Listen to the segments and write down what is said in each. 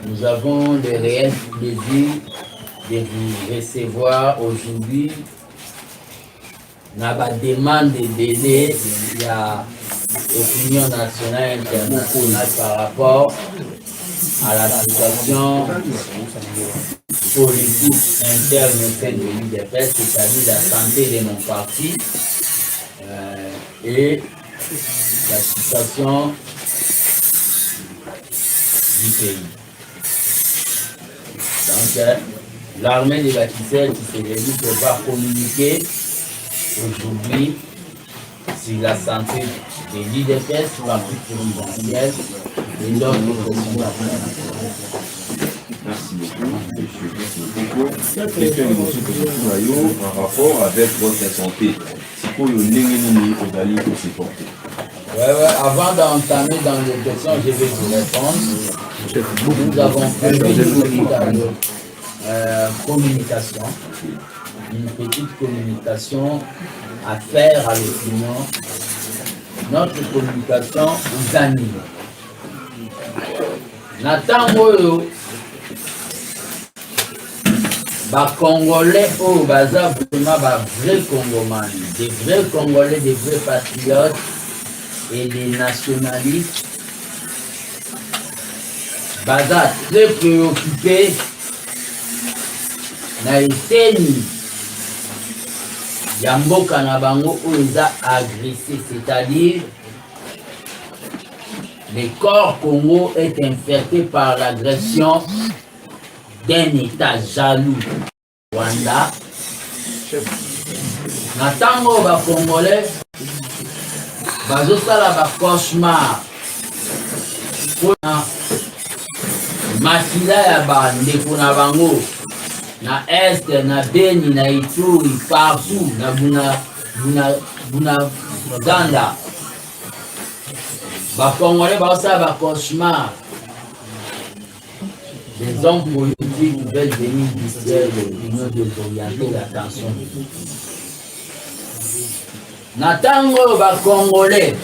Nous avons le réel plaisir de vous recevoir aujourd'hui. Nous avons des demandes de délai, il y a l'opinion nationale et internationale par rapport à la situation politique interne au sein de l'UDPS, c'est-à-dire la santé de nos partis et la situation du pays. Donc, l'armée des bâtisseurs qui s'est réunie va communiquer aujourd'hui sur la santé de l'UDPS, sur la plus présidentielle et d'autres Merci beaucoup, M. Quelles sont les émotions que vous avez en rapport avec votre santé? C'est pour le nénéni au Dali pour se porter. Avant d'entamer dans les questions, je vais vous répondre. Nous avons fait une petite communication à faire à l'opinion. Notre communication vous anime. Nathan Moyo, Congolais au bazar, vraiment vrais Congomans, des vrais Congolais, des vrais patriotes et des nationalistes. Bazar très préoccupés na eteni ya mboka na bango oyo eza agressé, c'est-à-dire le corps Congo est infecté par l'agression d'un État jaloux, Rwanda. Na tango ba Congolais bazosala ba cauchemar mpona makila ya bandeko na bango na este, na Beni, na Ituri, partout, na Buganda. Ba Congolais bazosala ba cauchemar. Les hommes politiques veulent venir distraire l'opinion, désorienter l'attention. Natango ba Congolais.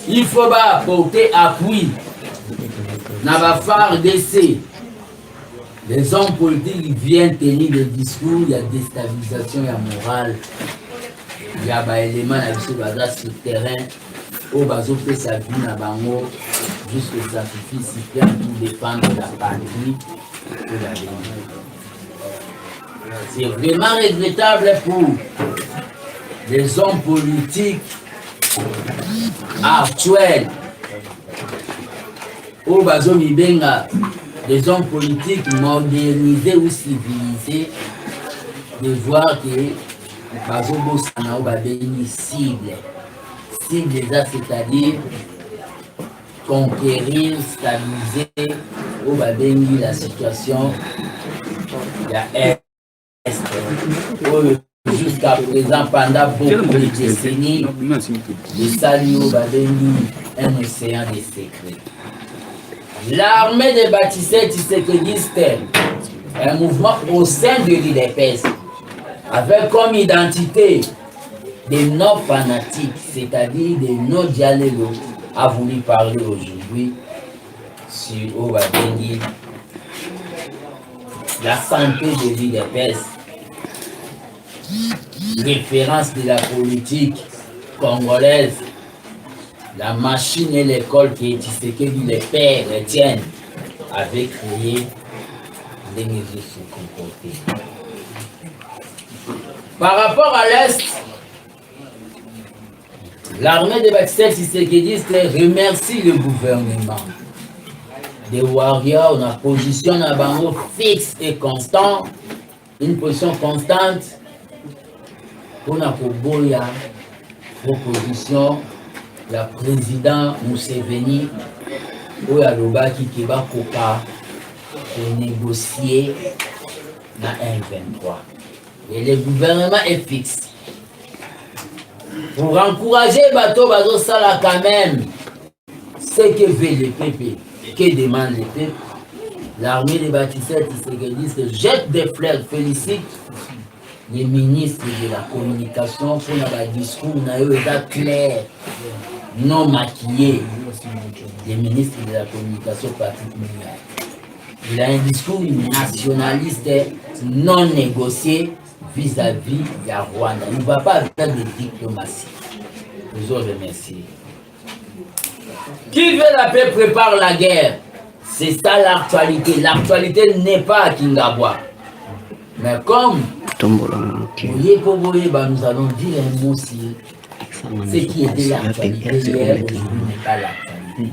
Il faut apporter appui dans la FARDC. Les hommes politiques viennent tenir des discours, il y a déstabilisation, il y a morale. Il y a des éléments sur le terrain où bazo fait sa vie na bango jusqu'au sacrifice pour défendre la patrie et la vie. C'est vraiment regrettable pour les hommes politiques actuels où bazo mibenga les hommes politiques modernisés ou civilisés de voir que bazobosana oyo babengi cible c'est-à-dire conquérir, stabiliser oyo babengi la situation ya est oyo jusqu'à présent pendant beaucoup de décennies esali oyo babengi un océan de secrets. L'armée des bâtisseurs tshisekidistes, un mouvement au sein de l'UDPS avec comme identité des non-fanatiques, c'est-à-dire des non-dialogues, a voulu parler aujourd'hui sur Obabengi, la santé de l'UDPS, référence de la politique congolaise, la machine et l'école qui est Tshisekedi, les pères Etienne, avaient créé des mesures se comporter. Par rapport à l'Est, l'armée des bâtisseurs tshisekidistes remercie le gouvernement. Des warriors, on a position à bango fixe et constant, une position constante pour la proposition la président Museveni ou la Lobaki qui va négocier dans M23. Et le gouvernement est fixe. Pour encourager Bato Bazo Sala quand même, ce que veut le peuple, que demande le peuple, l'armée des bâtisseurs tshisekidistes jette des fleurs, félicite les ministres de la communication pour un discours clair, non maquillé. Les ministres de la communication particulièrement. Il a un discours nationaliste non négocié vis-à-vis de Rwanda. Il ne va pas faire de diplomatie. Je vous remercie. Qui veut la paix prépare la guerre. C'est ça l'actualité. L'actualité n'est pas à Kingabwa. Mais comme nous allons dire un mot sur ce qui était l'actualité hier, aujourd'hui n'est pas l'actualité.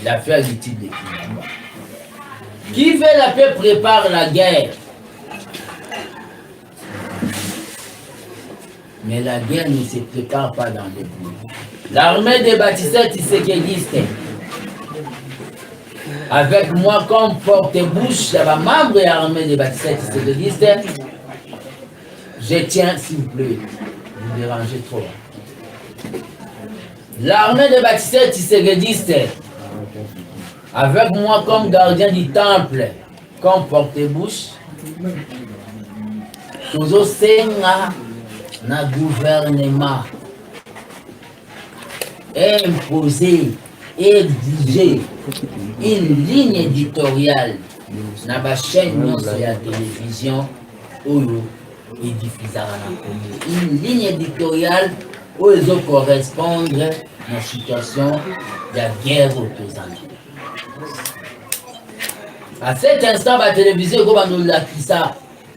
L'affaire utile de Kingabwa. Qui veut la paix prépare la guerre. Mais la guerre ne se prépare pas dans les bois. L'armée des bâtisseurs tshisekidistes, avec moi comme porte-bouche, membre de l'armée des bâtisseurs tshisekidistes, je tiens, s'il vous plaît, vous dérangez trop. L'armée des bâtisseurs tshisekidistes, avec moi comme gardien du temple, comme porte-bouche, toujours senga na gouvernement imposer, exiger une ligne éditoriale na ba chaîne de la télévision ou et une ligne éditoriale où ils correspondre à la situation de la guerre opposante. À cet instant, la télévision,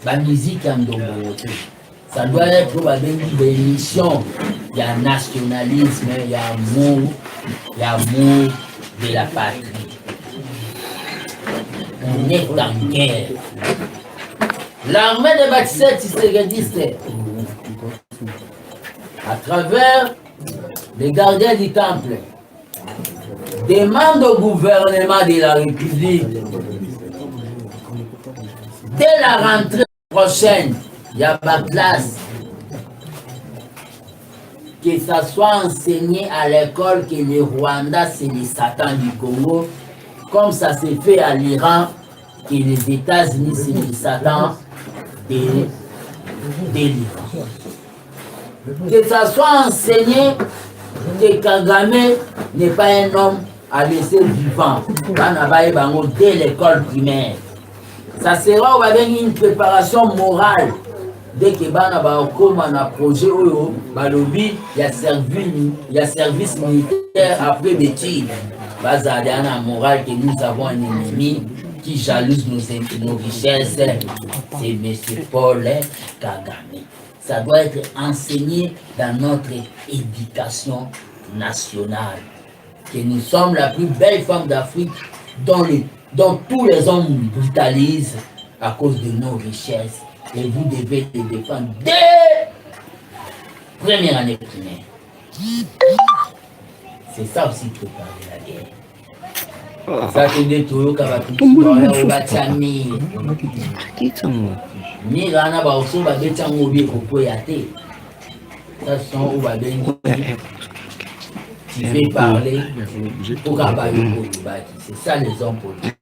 la musique en Domboyote. Ça doit être une émission. Il y a nationalisme, il y a amour de la patrie. On est en guerre. L'armée des bâtisseurs tshisekidistes, à travers les gardiens du temple, demande au gouvernement de la République, dès la rentrée prochaine, il y a pas de classe, que ça soit enseigné à l'école que le Rwanda c'est les satans du Congo, comme ça s'est fait à l'Iran, que les États-Unis c'est les satans de l'Iran. Que ça soit enseigné que Kagame n'est pas un homme à laisser vivant dès l'école primaire. Ça sera une préparation morale. Dès que bana ba koma na projet oyo balobi ya service militaire après métier bazali na morale que nous avons un ennemi qui jalouse nos richesses, c'est M. Paul Kagame. Ça doit être enseigné dans notre éducation nationale que nous sommes la plus belle femme d'Afrique dont tous les hommes brutalisent à cause de nos richesses. Et vous devez les défendre dès première année primaire. C'est ça aussi préparer la guerre. Ça c'est des tours qui va Mirana ba oso ba betango bi ko yate. Ça sont où va ben. Tu veux parler pour abayer c'est ça les hommes politiques.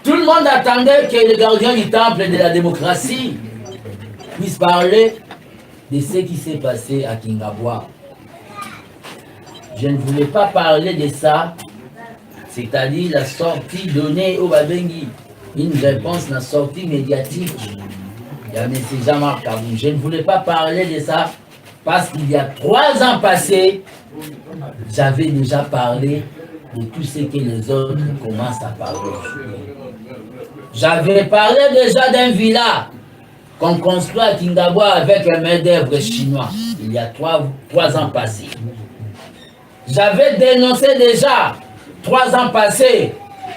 Tout le monde attendait que le gardien du temple de la démocratie puisse parler de ce qui s'est passé à Kingabwa. Je ne voulais pas parler de ça, c'est-à-dire la sortie donnée au Babengi, une réponse, la sortie médiatique. Il y a M. Jean-Marc Kabou. Je ne voulais pas parler de ça parce qu'il y a 3 ans passés, j'avais déjà parlé de tout ce que les autres commencent à parler. J'avais parlé déjà d'un villa qu'on construit à Kingabwa avec un main-d'œuvre chinois, il y a 3 ans passés. J'avais dénoncé déjà 3 ans passés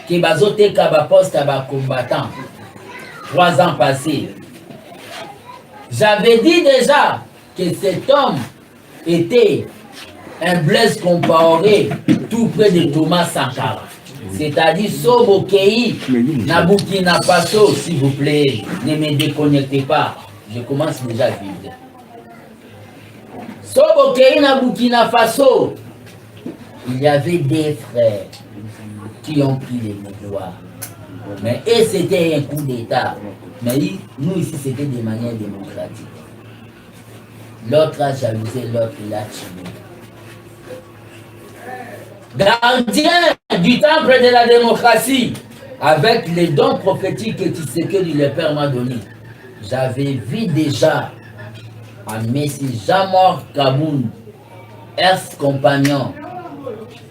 que Bazote Kabapost a combattant. 3 ans passés. J'avais dit déjà que cet homme était un Blaise Compaoré tout près de Thomas Sankara. C'est-à-dire Sobokei, na Burkina Faso, s'il vous plaît, ne me déconnectez pas. Je commence déjà vite. Sobokei na Burkina Faso, il y avait des frères qui ont pris les pouvoirs. Mais et c'était un coup d'État. Mais nous ici, c'était de manière démocratique. L'autre a jalousé, l'autre il a tué. Gardien du temple de la démocratie, avec les dons prophétiques que Tshisekedi le Père m'a donné, j'avais vu déjà à Messie Jamor Kaboun, ex-compagnon,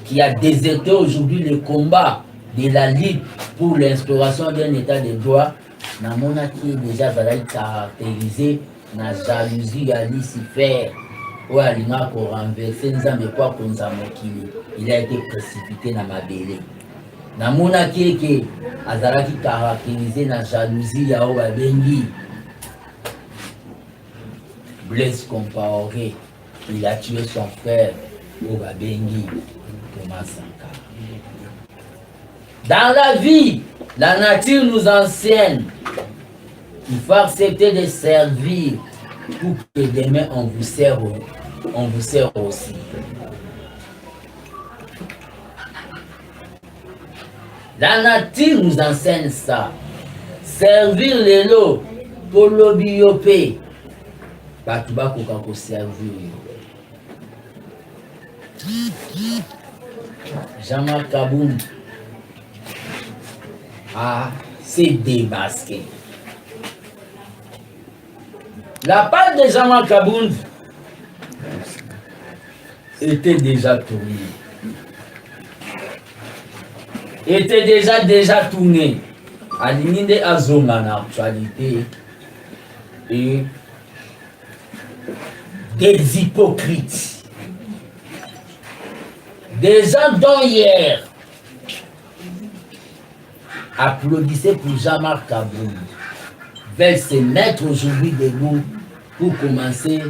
qui a déserté aujourd'hui le combat de la lutte pour l'instauration d'un état de droit, Namona qui est déjà caractérisé na jalousie à Lucifer, ou à l'ina pour renverser Nzambe kwa konza mokili. Il a été précipité dans ma belle. Namona qui est azalaki caractérisé na jalousie ya oba bengi. Blaise Compaoré, il a tué son frère oba bengi Thomas Sankara. Dans la vie, la nature nous enseigne. Il faut accepter de servir pour que demain on vous sert aussi. La nature nous enseigne ça. Servir les lots pour l'obiope. Batuba koka ko servir. Jamar Kaboun s'est démasqué. La part de Jamar Kaboun était déjà tournée. Était déjà tournée. À l'unité à zone en actualité et des hypocrites. Des gens dont hier applaudissaient pour Jamar Kaboun veulent se mettre aujourd'hui debout pour commencer.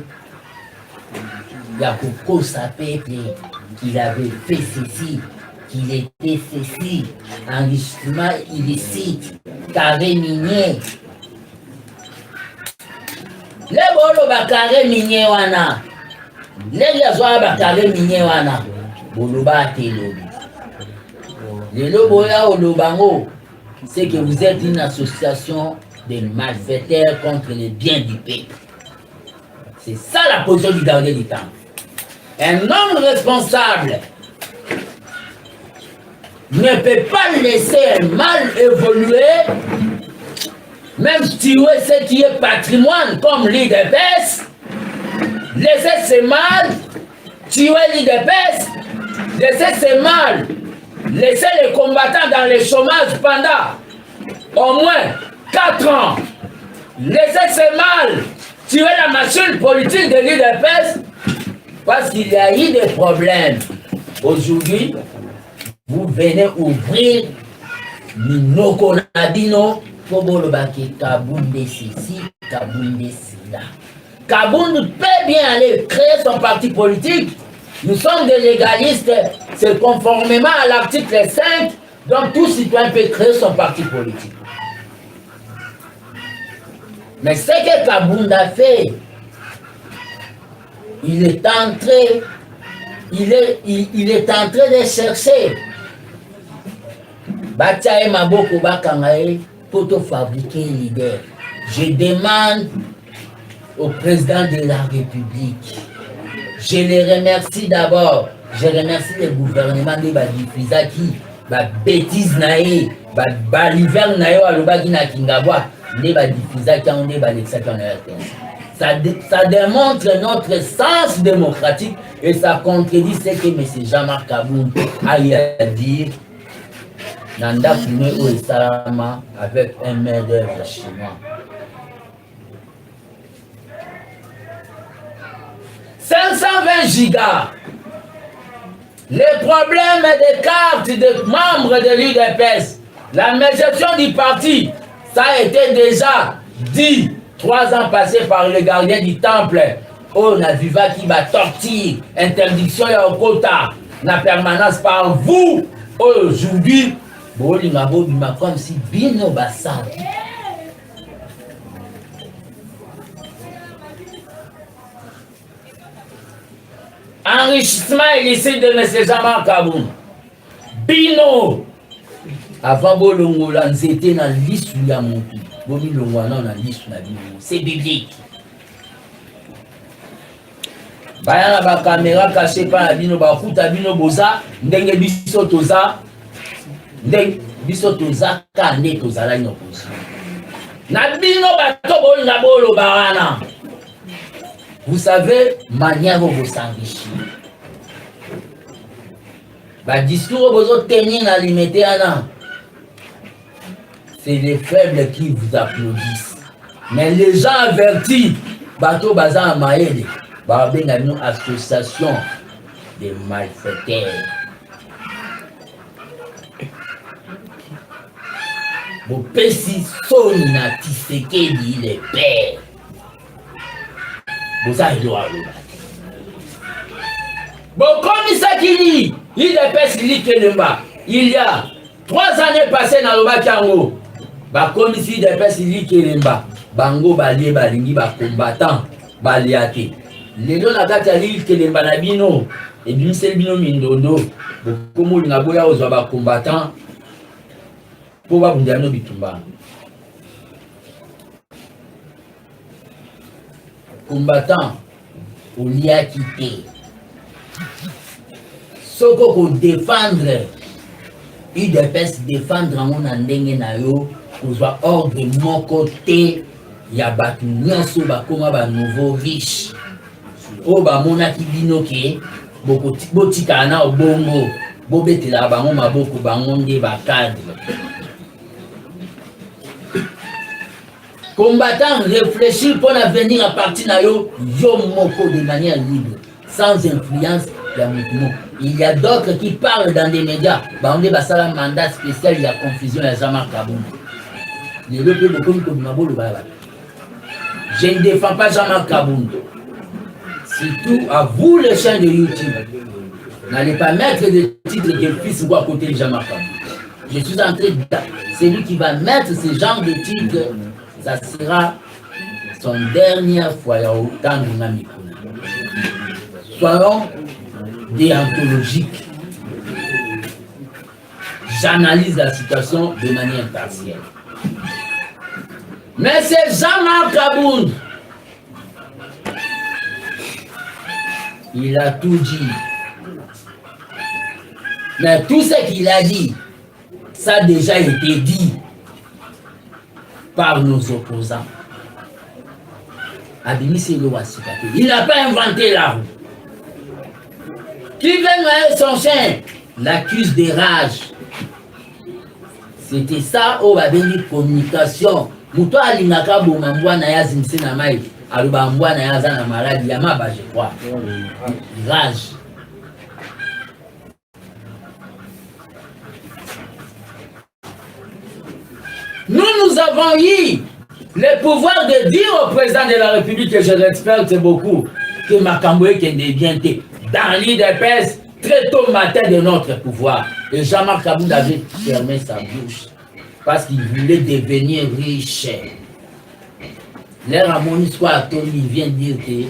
Il y a beaucoup sapé qu'il avait fait ceci, qu'il était ceci, enrichissement illicite, carré minier. Les bolo bakare minier wana, les yazoa bakare minier wana, bolo ba telobi. Le loboya au lobango, c'est que vous êtes une association de malfaiteurs contre les biens du peuple. C'est ça la position du gardien du temple. Un homme responsable ne peut pas laisser un mal évoluer, même tuer ce qui est patrimoine comme l'IDPS, laisser ce mal, tuer l'IDPS, laisser ce mal, laisser les combattants dans le chômage pendant au moins 4 ans, laisser ce mal, tuer la machine politique de l'IDPS, parce qu'il y a eu des problèmes. Aujourd'hui, vous venez ouvrir Minoko Nabino, Kobolobaki, Kabounde ceci, Kabounde cela. Kabounde peut bien aller créer son parti politique. Nous sommes des légalistes, c'est conformément à l'article 5, donc tout citoyen peut créer son parti politique. Mais ce que Kabounde a fait, il est en train de chercher Bataille Maboko Bakangae pour te fabriquer un leader. Je demande au président de la République, je les remercie d'abord, je remercie le gouvernement de Badifizaki, bêtise nae, l'hiver nae alobaki na Kingabwa, de Badifizaki on de Balexaki en RTS. Ça démontre notre sens démocratique et ça contredit ce que M. Jamar Kaboun a eu à dire Nanda Fune ou Salama avec un main d'œuvre chinois. 520 gigas. Les problèmes des cartes de membres de l'UDPS, la gestion du parti, ça a été déjà dit 3 ans passés par le gardien du temple. Oh, na viva qui va torture, interdiction et au quota, na permanence par vous. Aujourd'hui, comme si Bino Bassam. Enrichissement illicite de M. Jamar Kaboun. Bino, avant bolongola nzete na lisu ya motu bomilongwana na lisu na bino, c'est biblique. Baya na ba caméra caché pa na bino ba kuta bino boza ndenge biso toza ndenge biso toza kande tozala ni opposition na bino bato bolinga boloba wana. Vous savez manière dont vous s'enrichir. Ba discours bozo tenir na limité ana. C'est les faibles qui vous applaudissent. Mais les gens avertis, bateau bazan maele, ba benga une association de malfaiteurs. Vous pesi soni na Tshisekedi les pères. Vous avez le droit. Bon, comme il s'agit, il dépêche l'Ikelemba. Il y a 3 années passées dans le Bakango. Bah, comme ici, il dépêche l'Ikelemba. Bango, Bali, Balingi, combattant, Baliate. Les deux, la carte à l'Ikelemba, Nabino, et bien, c'est le bino Mindondo. Comme on a beau aux combattants, pour voir Bundiano Bitumba. Combattant, on y a quitté. Ce qu'on peut défendre, il dépêche défendre en mon andenge na yo, pour soit ordre de mon côté, il y a battu nyonso ba koma ba nouveau riche. O ba mona ki bino ke, botika na obongo, bobetela bango maboko bango nde ba cadre. Combattant, réfléchir pour venir à partir de yo moko de manière libre, sans influence de mouvement. Il y a d'autres qui parlent dans des médias. On est dans un mandat spécial, il y a confusion, il y a Jean-Marc Kabound. Je ne défends pas Jean-Marc Kabound. Surtout à vous, les chaînes de YouTube. N'allez pas mettre des titres de fils ou à côté de Jean-Marc Kabound. Je suis en train de dire, celui qui va mettre ce genre de titres, ça sera son dernière fois au temps de Namikuna. Soyons déontologiques. J'analyse la situation de manière partielle. Mais c'est Jean-Marc Kabound. Il a tout dit. Mais tout ce qu'il a dit, ça a déjà été dit par nos opposants. Il n'a pas inventé la roue. Qui vient noyer son chien l'accuse de rage. C'était ça au babeli communication. Muto alingaka bomambwa na ya zimse na mai. Aluba mbwa na ya zana maladi ya maba je crois. Rage. Nous avons eu le pouvoir de dire au président de la République, que je respecte beaucoup, que Makamboué Kende Bienté, dans l'IDPS, très tôt matin de notre pouvoir. Et Jean-Marc Kabound avait fermé sa bouche parce qu'il voulait devenir riche. L'air à mon histoire, Tony vient dire que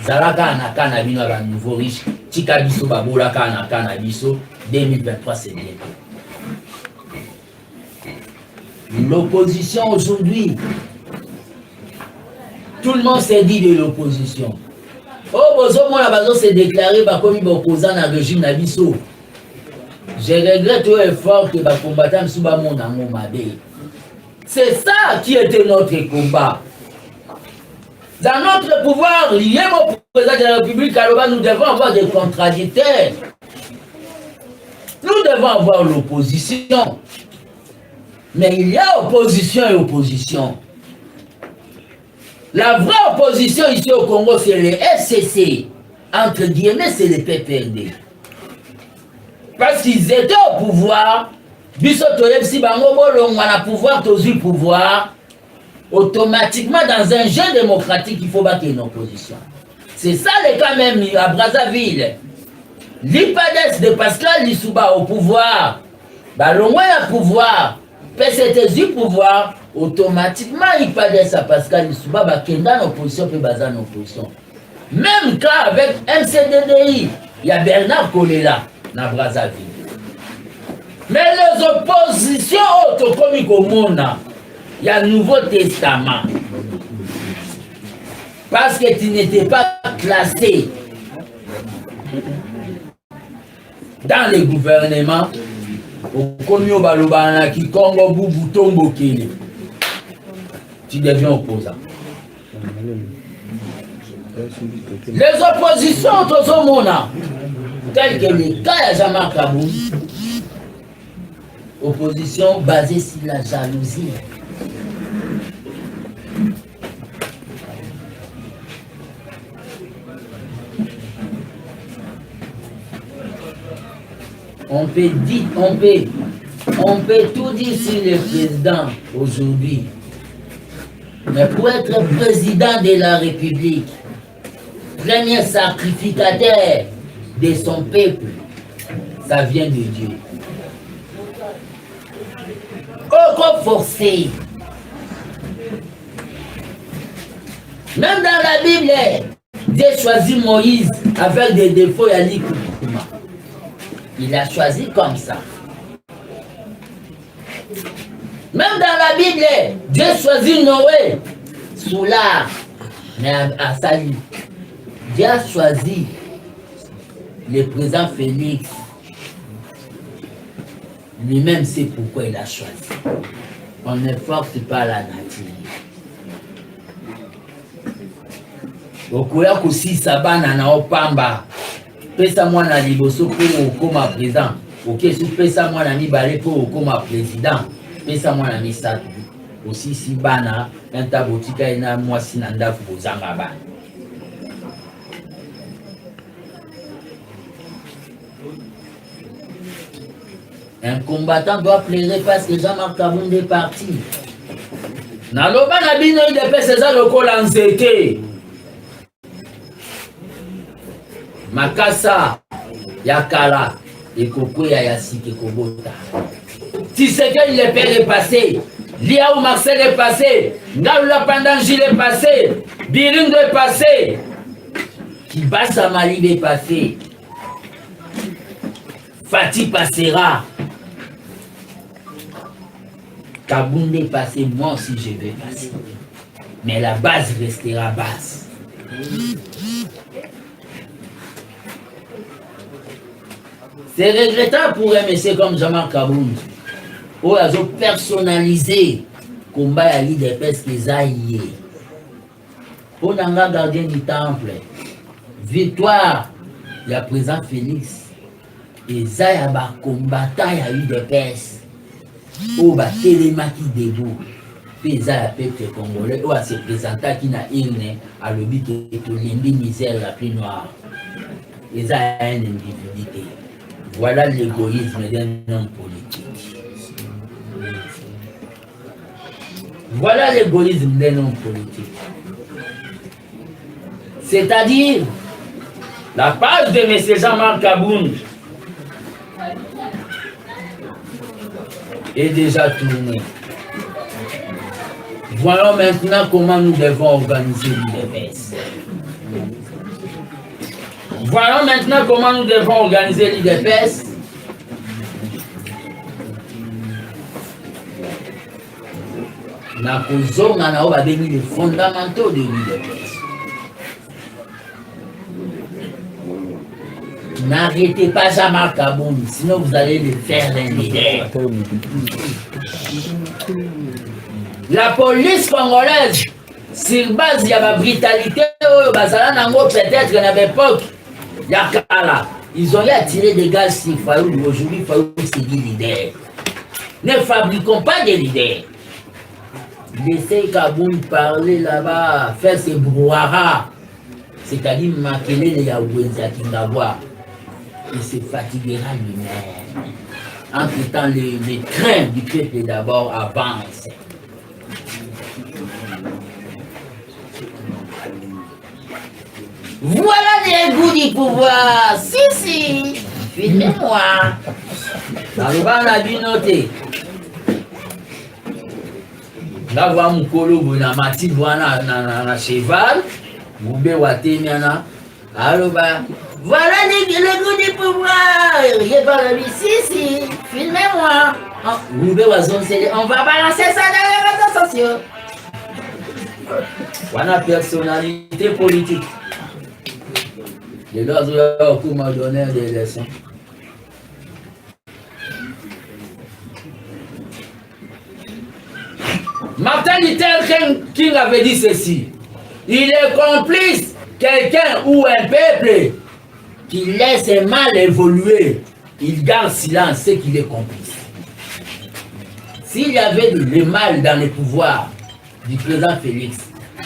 Zalaka na cannabis à nouveau riche, Tikabiso Babolaka na cannabiso, 2023 c'est bien. L'opposition aujourd'hui, tout le monde s'est dit de l'opposition. Oh, Bozomo la bazo s'est déclaré comme opposant à régime Nabiso. Je regrette tout effort que les combattants sous mon amour m'abé. C'est ça qui était notre combat. Dans notre pouvoir, lié au président de la République, nous devons avoir des contradicteurs. Nous devons avoir l'opposition. Mais il y a opposition et opposition. La vraie opposition ici au Congo, c'est le FCC. Entre guillemets, c'est le PPRD. Parce qu'ils étaient au pouvoir, si on a pouvoir, le pouvoir, automatiquement dans un jeu démocratique, il faut battre une opposition. C'est ça le cas même à Brazzaville. L'IPADES de Pascal Lissouba au pouvoir, Balongwe au pouvoir, PCT du pouvoir, automatiquement IPADES à Pascal Lissouba, Kenda en opposition, puis Bazan en opposition. Même cas avec MCDDI, Il y a Bernard Kolela dans Brazzaville. Mais les oppositions comme il y a le Nouveau Testament. Parce que tu n'étais pas classé dans les gouvernements, tu deviens opposant. Les oppositions telles que les cas de Jean-Marc Kaboun, opposition basée sur la jalousie. On peut tout dire sur le président aujourd'hui. Mais pour être président de la République, premier sacrificateur de son peuple, ça vient de Dieu. Aucun forcé. Même dans la Bible, Dieu choisit Moïse avec des défauts et Ali Koukouma. Il a choisi comme ça. Même dans la Bible, Dieu choisit Noé sous l'arbre, mais à Sali. Dieu a choisi le président Félix. Lui-même sait pourquoi il a choisi. On ne force pas la nature. Okoya kosi sabana na opamba. Pesa mwana liboso pour okoma président. Ok, si pesa mwana mibale pour okoma président. Pesa mwana misatu. Aussi si bana enta botika ina mwasi na ndafu bozanga bana. Un combattant doit pleurer parce que Jean-Marc Kaboun est parti. Naloba na bino de pesa za lokola nzete. Makasa Yakala et Koko Yasike Kobota. Si c'est que le père est passé, Liaou Marcel est passé, Ngaoula Pandanjil est passé, Biringo est passé, Kibasa Mali est passé, Fatih passera, Kaboun est passé, moi aussi je vais passer. Mais la base restera basse. C'est regrettable pour un monsieur comme Jean-Marc Kaboun. Où ils ont personnalisé le combat à l'idée parce qu'ils aillent. On a un gardien du temple. Victoire, il y a présent Félix. Et ça, il y a un combattant, il y a eu des pèses. Où il y a Télémaki debout. Puis il y a un peuple congolais. Où il y a ce présentant qui n'a une à l'objet de l'indemnisère la plus noire. Et ça, il y a une individualité. Voilà l'égoïsme d'un homme politique. Voilà l'égoïsme d'un homme politique. C'est-à-dire, la page de M. Jean-Marc Kaboun est déjà tournée. Voyons maintenant comment nous devons organiser l'IDPS. Voyons maintenant comment nous devons organiser l'IDPS. On a les fondamentaux de l'IDPS. N'arrêtez pas Jean-Marc Kaboun, sinon vous allez le faire l'indénier. La police congolaise, sur base de la brutalité, peut-être à l'époque, ils ont attiré des gaz sur Fayoul. Aujourd'hui, Fayoul c'est des leaders. Ne fabriquons pas des leaders. Laissez Kaboun parler là-bas, faire ses brouhaha, c'est-à-dire maquiller les Yaouéza qui n'avoient. Il se fatiguera lui-même. Entre-temps, les trains du peuple d'abord avancent. Voilà les goûts du pouvoir. Si, filmez-moi. Dans le bas, on a dû noter. Là, vous voyez mon colo, vous avez un cheval, vous avez un cheval, alors, Voilà le goût du pouvoir. Je parle ici, filmez-moi. On va balancer ça dans les réseaux sociaux. Voilà personnalité politique. Les deux autres m'ont donné des leçons. Martin Luther King avait dit ceci. Il est complice, quelqu'un ou un peuple qui laisse mal évoluer, il garde silence, c'est qu'il est complice. S'il y avait le mal dans le pouvoir du président Félix,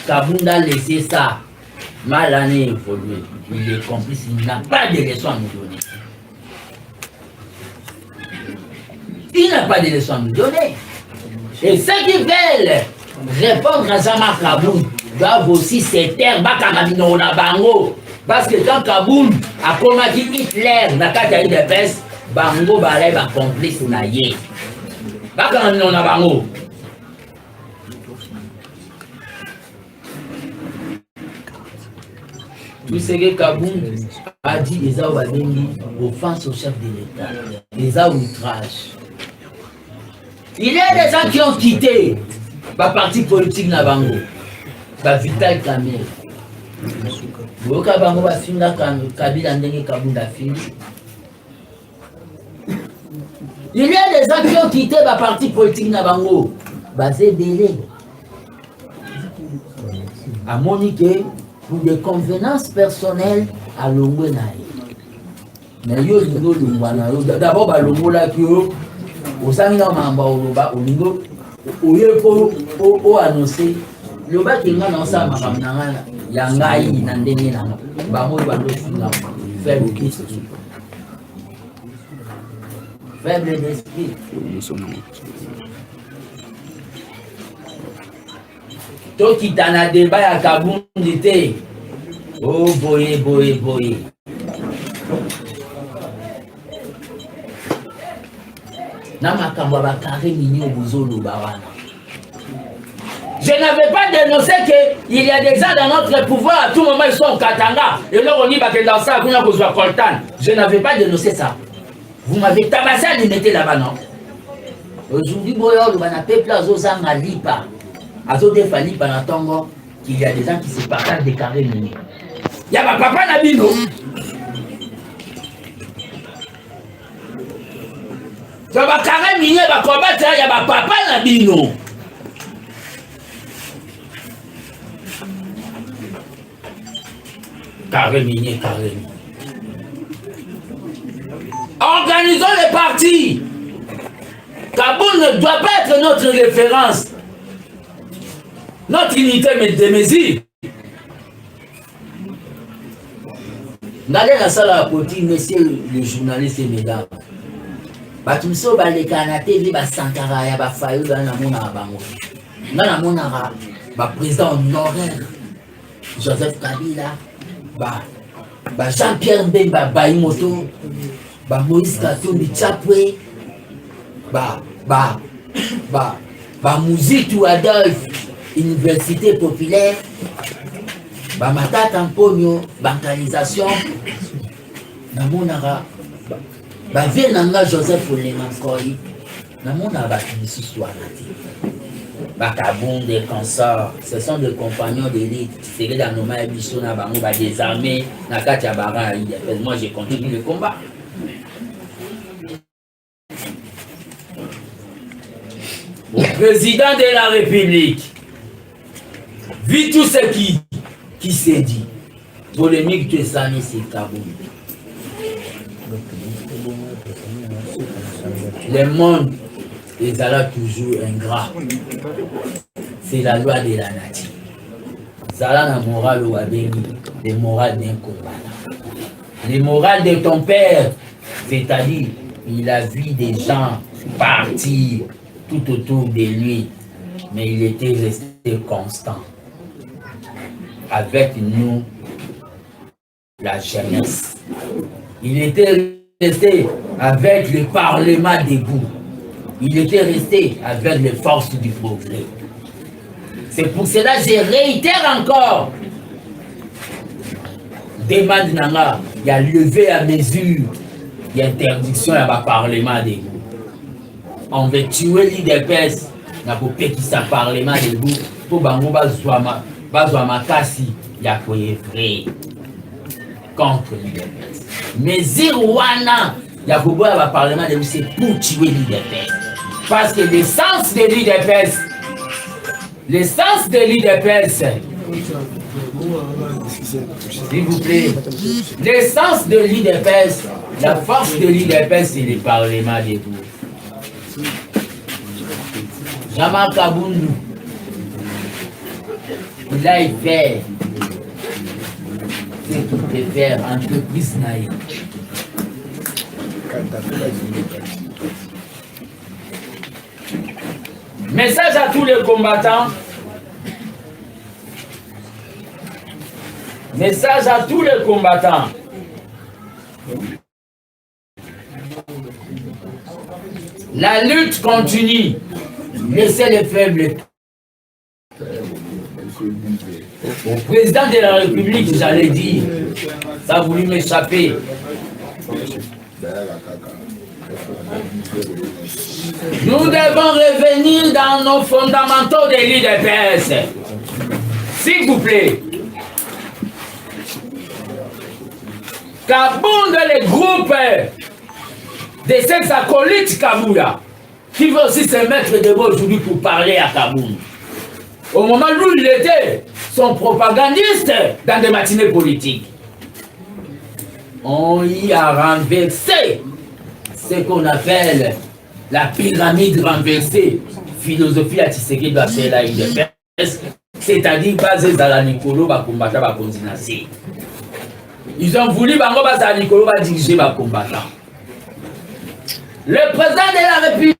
Kabound a laissé ça mal année évoluer. Il est complice, il n'a pas de leçon à nous donner. Il n'a pas de leçon à nous donner. Et ceux qui veulent répondre à Jean-Marc Kabound doivent aussi se taire Bakamabino na bango. Parce que quand Kabound a combattu Hitler dans la carte de peste, bango balai ba complice na ye. Bakamabino na bango. Tout ce que Kabound a dit, les a offense au chef de l'État, les a outrage. Il y a des gens qui ont quitté le parti politique Nabango, Vital Kamel. Il y a des gens qui ont quitté le parti politique Nabango, Zébélé. À Monique, pour des convenances personnelles à Longwenaï. Mais yo lingo lungwana yo d'abord ba longo la kio osamina mamba oloba olingo oyepo o annoncer loba kinga na sa makamnanga ya ngai na ndenge na ba mo ba ndo finga faible d'esprit faible d'esprit to kitana débat ya Kabound te oh boye je n'avais pas dénoncé qu'il y a des gens dans notre pouvoir, à tout moment ils sont au Katanga. Et là on dit que dans ça, je n'avais pas dénoncé ça. Vous m'avez tabassé à limiter là-bas, non? Aujourd'hui, il y a des gens qui se partagent des carrés miniers. Il y a ma papa Nabino. Il y a ma carré minier, il y a ma papa Nabino. Carré minier. Organisons les partis. Kabound ne doit pas être notre référence. Notre unité de mesure. N'allez la salle à côté, messieurs le journaliste et mesdames. Batumso balekana TV ba Sankara ya ba Fayou dans la mona bango. Dans la mona ba président honoraire Joseph Kabila, ba Jean-Pierre Mbemba Baïmoto, ba Moïse Katumbi Chapwe, ba Mouzitou Adolphe, Université populaire, ba Matata Mponyo, bancalisation, namonara, ba Vienanga Joseph Olengankoi, namonara ba Kinisouanati, ba Kabound des consorts, ce sont des compagnons d'élite, c'est que dans nos mains, Bichon na bango ba désarmé, na katia bara, moi j'ai continué le combat. Au président de la République, vu tout ce qui s'est dit, polémique de Sani, c'est Kabound. Le monde est toujours ingrat. C'est la loi de la nature. Zala na morale ou abéni, les morales d'un combat. Les morales de ton père, c'est-à-dire, il a vu des gens partir tout autour de lui, mais il était resté constant. Avec nous, la jeunesse. Il était resté avec le Parlement debout. Il était resté avec les forces du progrès. C'est pour cela que je réitère encore. Demande Nanga, il a levé à mesure d'interdiction à ma parlement de vous. On veut tuer l'IDPS, n'a pas pu qu'il s'en parlement de vous pour bango bazwa makasi ya vrai contre l'IDPS. Mais Zirwana, il y a beaucoup à parlement de vous, c'est pour tuer l'IDPS. Parce que l'essence de l'IDPS, s'il vous plaît, l'essence de l'IDPS, la force de l'IDPS, c'est le parlement de vous. Jean-Marc Kaboundou, il a fait ce qu'il peut faire entreprise naïve. Message à tous les combattants. Message à tous les combattants. La lutte continue. Laissez les faibles. Au président de la République, j'allais dire, ça a voulu m'échapper. Nous devons revenir dans nos fondamentaux de l'IDPS. S'il vous plaît. Kabound, les groupes de ces acolytes Kabouya, qui vont aussi se mettre debout aujourd'hui pour parler à Kabound. Au moment où il était son propagandiste dans des matinées politiques, on y a renversé ce qu'on appelle la pyramide renversée, philosophie à Tshisekedi doit faire la IDPS, c'est-à-dire basée dans la Nicolo, va combattre, va continuer. Ils ont voulu bango basa Nicolo va diriger les combattants. Le président de la République,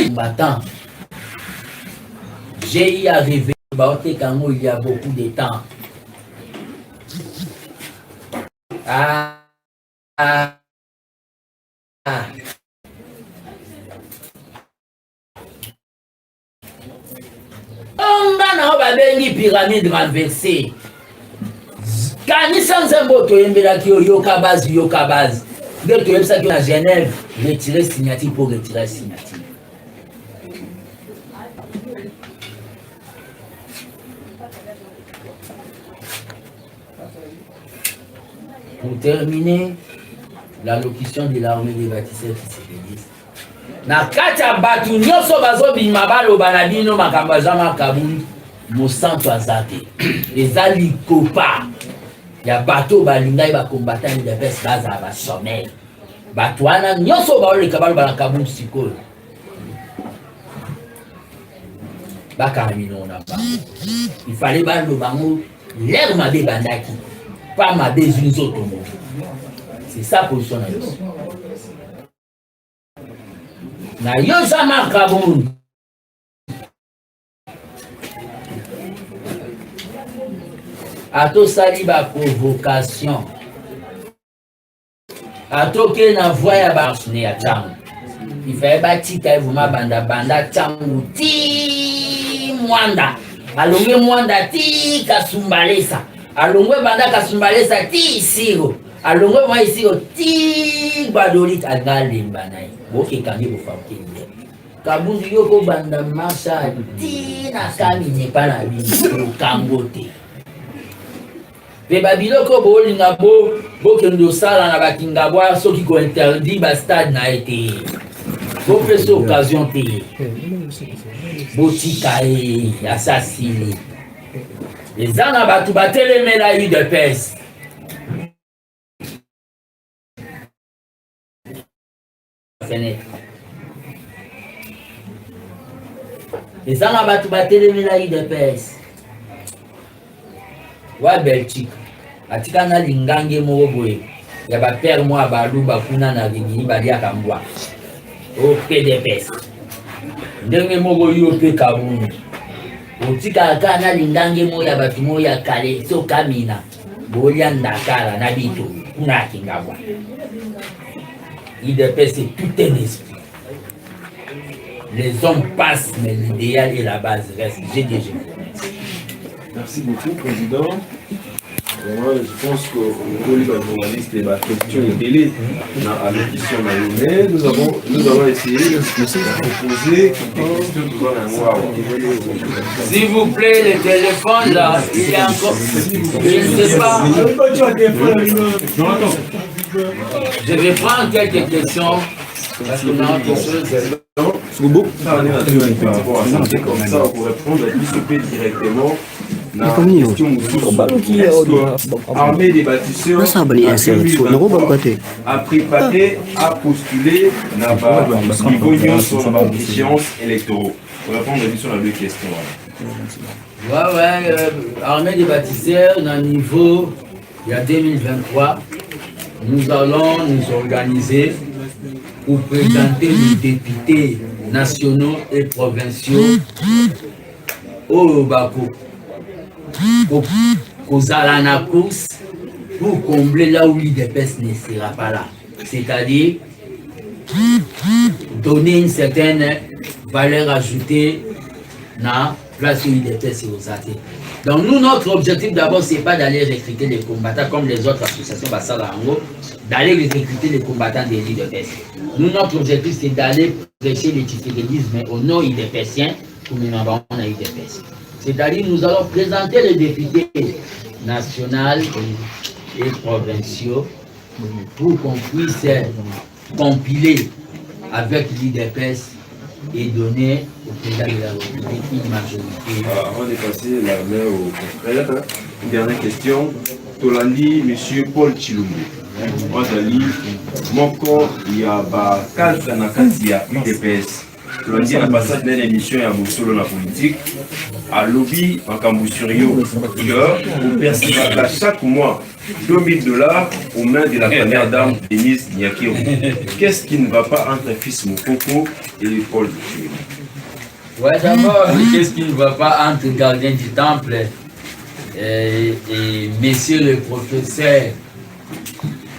combattant, j'ai y arrivé, il y a beaucoup de temps. On va bengi pyramide renversée. Kanisa nzembo toyembela ki yoka base. Dès que ça qui à Genève, retirer signature pour retirer signature. Pour terminer, l'allocution de l'armée des bâtisseurs qui se bénissent. Na kata batu nyoso bazobima baloba na bino makambo ya Jean-Marc Kabound mosantu azate. Eza likopa ya bato balingai bakombatani l'IDPS baza ba sommet. Bato wana nyoso baoleka baloba na Kabound sikoyo. Bakamino na ba. Il fallait baloba ngo l'air mabe bandaki. Pas ma désunzo tomo. C'est ça position na yo. Na yo Jean-Marc Kabound. Ato sali ba provocation. Ato ke na voya ba sne ya changu. Il fallait batita evuma banda changu ti mwanda. Alonge mwanda ti kasumbalesa. Alongwe banda kasumbalesa ti isiro. Alongwe mwa isiro ti badolit agalimba nae. Boke kangi bofamkinde. Kabound yoko banda masha ti na kami nyepa na bini kangote. Pe babiloko bolinga bokendo sala na bakingabwa soki ko interdit ba stade na été. Bo pesa occasion te. Botika assassiné. Les ana batu batelemela UDPS. Fenêtre. Les ana batu batelemela UDPS. Wa Belgique. Atika na lingange moko boye. Ya ba père moi baluba kuna na vingini balia kambwa. O PDPS. Ndenge moko yo pe Kabound. Otika kana lindange moya batu moya kale so kamina bolia ndakala na bito kuna kingabwa. IDPS c'est tout un esprit. Les hommes passent mais l'idéal et la base reste. J'ai déjà. Merci beaucoup, Président. Vraiment, je pense qu'au niveau des journalistes, la question est délai à l'audition. Mais nous allons essayer de proposer quelques questions qui vont avoir. S'il vous plaît, le téléphone là, il est encore. Je ne sais pas. Je vais prendre quelques questions. Parce qu'on a quelque chose. Ça, on est par rapport à ça, c'est comme ça, pour répondre à l'ISOP directement. La question Armée des bâtisseurs a préparé, a postulé, n'a pas niveau sur la échéance électoraux. Pour répondre à la deux questions. Armée des bâtisseurs, dans le niveau, il y a 2023, nous allons nous organiser pour présenter les députés nationaux et provinciaux au Bako. Aux Alanakous pour combler là où l'IDPS ne sera pas là. C'est-à-dire donner une certaine valeur ajoutée dans la place où l'IDPS est aux athées. Donc nous, notre objectif d'abord, ce n'est pas d'aller recruter les combattants comme les autres associations d'aller recruter les combattants des l'IDPS. Nous, notre objectif, c'est d'aller prêcher le titérisme au nom IDPSien pour nous avons un IDPS. C'est-à-dire nous allons présenter les députés nationaux et provinciaux pour qu'on puisse compiler avec l'IDPS et donner au président de la République une majorité. Avant de passer la main au confrère, une dernière question. Tolandi, M. Paul Chilumbu. Moi, mon corps, il y a quatre Nakatia UDPS. Tolandi, on a passé dans l'émission à Boussolo la politique. À lobby en Cambousurio, on perçoit chaque mois $2000 aux mains de la première dame Denise Nyakiro. Qu'est-ce qui ne va pas entre fils Moukoko et Paul Chilumbu? Ouais, d'abord, qu'est-ce qui ne va pas entre gardien du temple et monsieur le professeur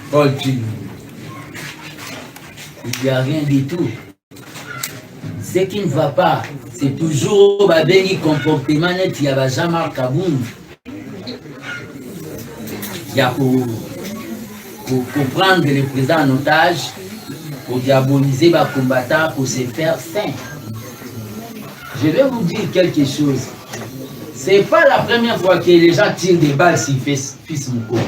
Paul Chilumbu? Il n'y a rien du tout. Ce qui ne va pas, c'est toujours le comportement net, il y a jamais Kaboum. Il y a pour prendre le président en otage, pour diaboliser les combattants, pour se faire sain. Je vais vous dire quelque chose. Ce n'est pas la première fois que les gens tirent des balles sur Fils Moko.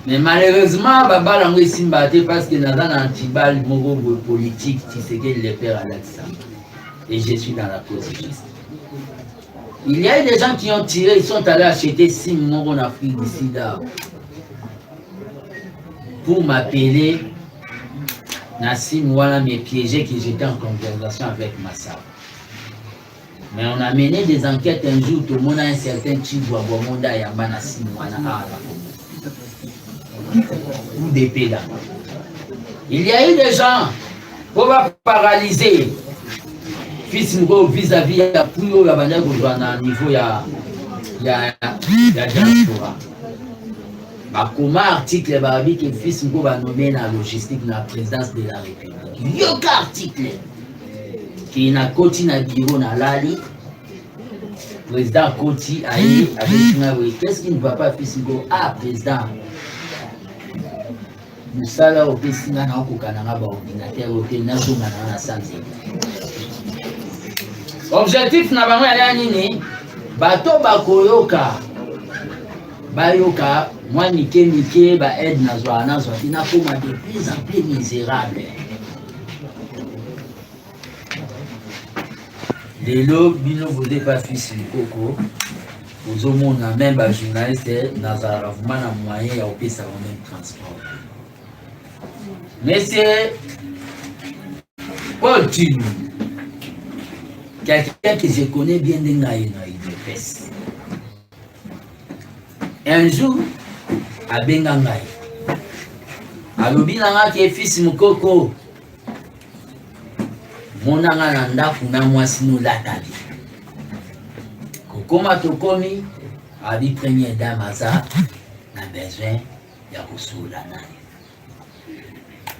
Mais malheureusement, Baba Lango est simbaté parce que dans un anti-balle politique, tu sais qu'il les perd à l'Alexandre. Et je suis dans la cause juste. Il y a des gens qui ont tiré, ils sont allés acheter 6 mois en Afrique d'ici là pour m'appeler Nassim Ouala, me piéger que j'étais en conversation avec Massa. Mais on a mené des enquêtes un jour, tout le monde a un certain Chibwa Bomonda Yamba Nassim Ouala ou des pédales. Il y a eu des gens pour paralyser Fils Moko vis-à-vis à Pouyo Gabana au niveau ya diaspora. Comment article Babi que Fils Moko va nommer la logistique de la présidence de la République. Yoka article qui n'a Koti na bureau na Lali. Président Koti a eu avec Nawe. Qu'est-ce qui ne va pas Fils Moko? Ah, président. Nous sommes au Pessinga na Okokananga ordinateur au Nazo na Sanzé. Objectif na bango ya nini? Bato bakoyoka bayoka moi mike ba aide na zwa tina koma de plus en plus misérable. Lelo bino vous n'avez pas Fils Moko vous au monde même ba journaliste nazara vraiment na moyen ya opesa même transport. Monsieur Paul Chilumbu, quelqu'un que je connais bien dans l'IDPS. Un jour, à Bengangaï, à l'Obinanga qui est Fils Moko, mon ananda kuna mwasino latali. Kokoma tokomi, a dit première dame aza, n'a besoin ya kusula naye.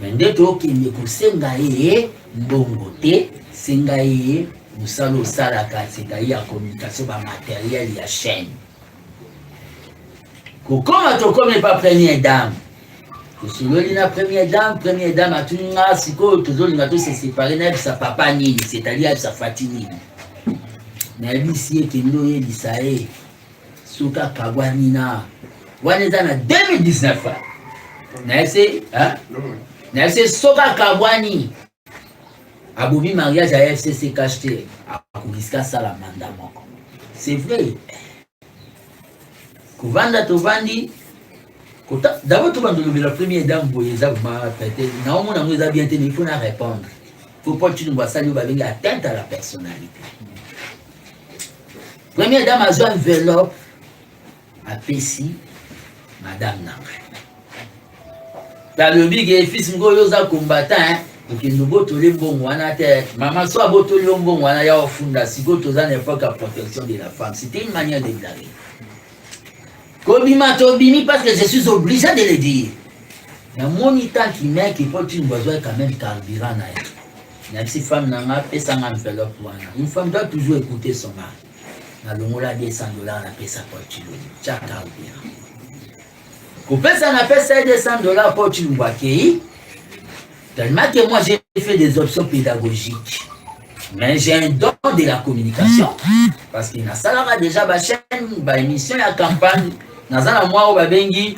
Mende toki kusenga yeye mbongo te, senga yeye musalo salaka, c'est-à-dire la communication par matériel ya chaîne. Comment tu connais pas première dame? Si la première dame a tout le si tu se séparé, sa papa ni, c'est-à-dire sa fatini. Mais si tu es Lisae, Souka Kagwanina, Waneza en 2019. N'est-ce Soka Kagwani. Abobi mariage à FCC cacheté à Kugiska Salamanda. C'est vrai. Kovanda Tovandi. D'abord, tout le monde la première dame, Boyeza, peut-être. Non, on a bien tenu, il faut répondre. Il ne faut pas que tu nous vois ça, nous va venir atteinte à la personnalité. Première dame a joué enveloppe à Pessi, Madame Nangay. Dans le big et fils Ngoyoza combattant, pour qu'il nous botte les bons wana tête. Maman soit botte les bons wana ya ofunda, si go toza n'importe la protection de la femme. C'était une manière de blaguer. Kobima Tobimi, parce que je suis obligé de le dire. Il y a mon temps qui met qui porte une besoin quand même carburant. Il y a une femme n'a pas ça enveloppe. Une femme doit toujours écouter son mari. Na longola $200 na pesa porte cha carburant. Ça n'a pas ça $200 pour tu vois qui. Tellement que moi j'ai fait des options pédagogiques. Mais j'ai un don de la communication. Parce qu'il y a ça déjà ma chaîne, ma émission, la campagne. Dans un mois où bengi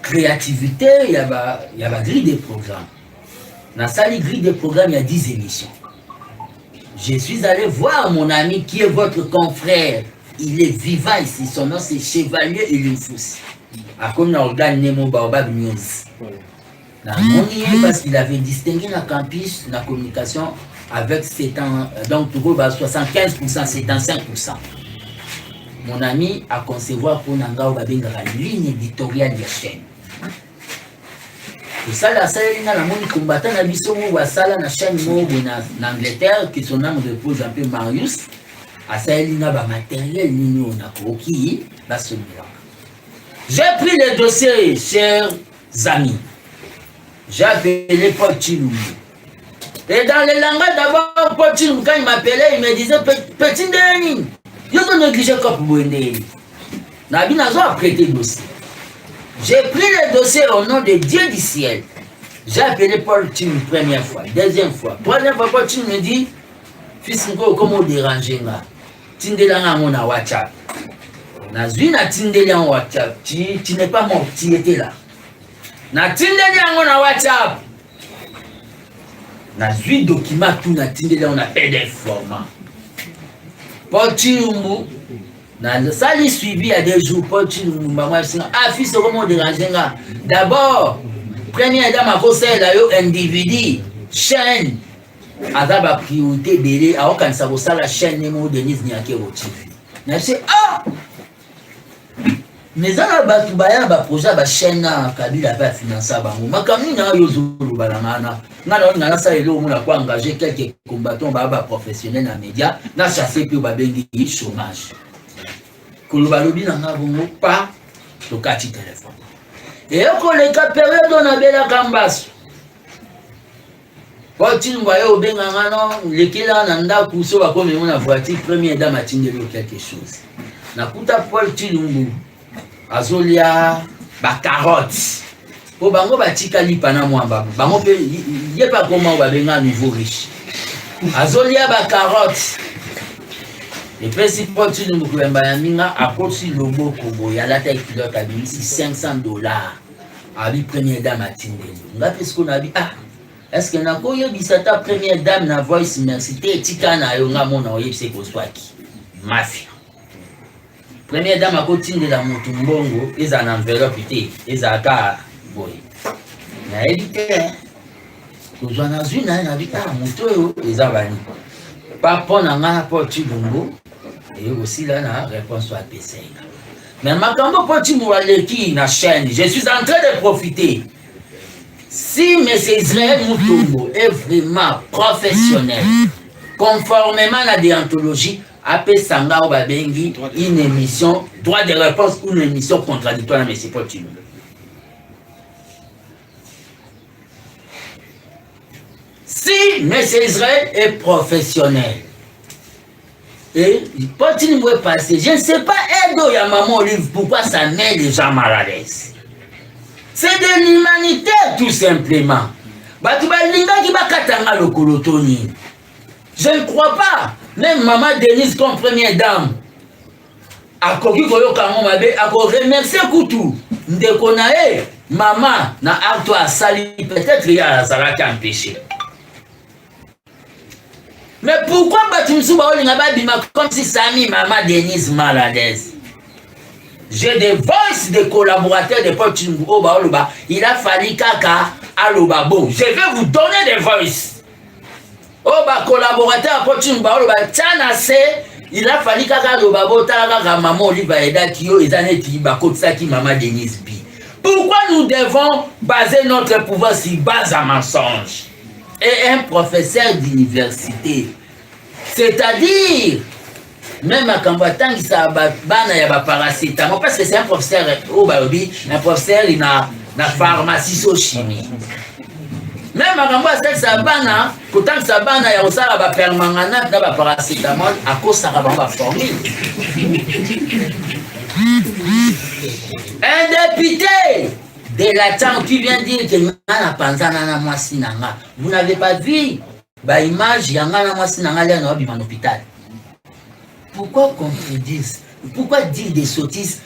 créativité, il y a grille de programmes. Dans sa grille de programmes, il y a 10 émissions. Je suis allé voir mon ami qui est votre confrère. Il est vivant ici, son nom c'est Chevalier Ilunfous. A comme on regarde Nemo Baobab News. Parce qu'il avait distingué la campus, la communication avec 7 ans, donc tout le monde 75%, 75%. Mon ami a concevoir pour Nanga la ligne éditoriale de la chaîne. Et ça, la salle la moni combattant na biso ou la salle na chaîne en Angleterre qui son nom repose un peu Marius. À ça, il y a un matériel, j'ai pris le dossier, chers amis. J'ai appelé Paul Chilumbu. Et dans le langage d'abord, Paul Chilumbu, quand il m'appelait, il me disait petit Denis, je ne néglige pas pour vous. Nabi n'a pas prêté le dossier. J'ai pris le dossier au nom de Dieu du ciel. J'ai appelé Paul Chilumbu première fois, deuxième fois. Troisième fois, Paul Chilumbu me dit fils, comment déranger là? Tindela mon WhatsApp. Nazui na tindela en WhatsApp. Tu n'es pas mort, tu étais là. Na tindela mon WhatsApp. Nazui document tout na tindela on a PDF format. Paul Chilumbu. Na sali suivi à des jours Paul Chilumbu maman fils comment déranger là. D'abord, première dame a conseillé là yo individu chaîne. Azaba priorité belé a aucun ça la chaîne Nemo Denise Niake Rotif. Na c'est mais ça ba tubaya ba projet ba chaîne Kabila ba financer bango. Makamni na yo zulu balangana. Na ça elo mona ko engager quelques combattants ba professionnels na média na chasser puis ba bengi chômage. Koloba lobi na ngabongo pas to kati téléphone. Et ko le ka période on a bela kambaso. Quand tu vois au Bengangano, lesquels en anda poussé à comme on a voiture, première dame a tiré quelque chose. Na kuta Paul Chilumbu, azolia ba carotte. Pour bango ba tika lipana mwamba. Bango pe yé pas comment va benga nouveau riche. Azolia ba carotte. Et puis si Paul Chilumbu kulemba ya minga a kosi lobo kobo ya la taille pilote a bimi $500. Abi première dame a tiré. Ngapi ce qu'on a dit est-ce que na ko yebisata première dame na voice université tika na yo nga mona oyebise ko swaki mafia première dame a kotindela mutu mbongo eza na enveloppe te eza ka boy na edite ko zwana zuna na bita mutu yo eza bani pa pona nga po Chilumbu et aussi là na réponse à PC mais makambo po Chilumbu aleki na chaîne je suis en train de profiter. Si M. Israël Mutombo est vraiment professionnel, conformément à la déontologie, après Sangao Babengi, une émission, droit de réponse ou une émission contradictoire à M. Paul Chilumbu. Si M. Israël est professionnel, Et quand il me passer, je ne sais pas, Edo ya maman Olive, pourquoi ça met les gens mal à l'aise. C'est de l'humanité, tout simplement. Je ne crois pas. Même maman Denise, comme première dame, a remercié Koutou. Ndekonae, maman, na acte à sali, peut-être il y a Zara qui a empêché. Mais pourquoi Batumsou Baolinga Bima comme si ça a mis maman Denise mal à l'aise? J'ai des voices de collaborateurs de Paul Chilumbu Baoluba. Il a fallu kaka aloba bon. Je vais vous donner des voices. Oba collaborateur Paul Chilumbu Baoluba tiana se. Il a fallu kaka aloba bon. Talaga maman Oliva Eda Kyo ezane ti bakotsa ki maman Denise Bi. Pourquoi nous devons baser notre pouvoir sur base à mensonge? Et un professeur d'université, c'est-à-dire même à Kambatan qui ça bana ya paracétamol parce que c'est un professeur un professeur il a na pharmacie so chimie. Même à Kambatan ça bana pourtant ça bana ya osala ba permanganate na ba paracétamol à cause ça ba formule. Un député de la temps qui vient dire que Nana Panzana na mwasi nanga. Vous n'avez pas vu ba image yanga na mwasi nanga là na bima hôpital. Pourquoi contredire? Pourquoi dire des sottises?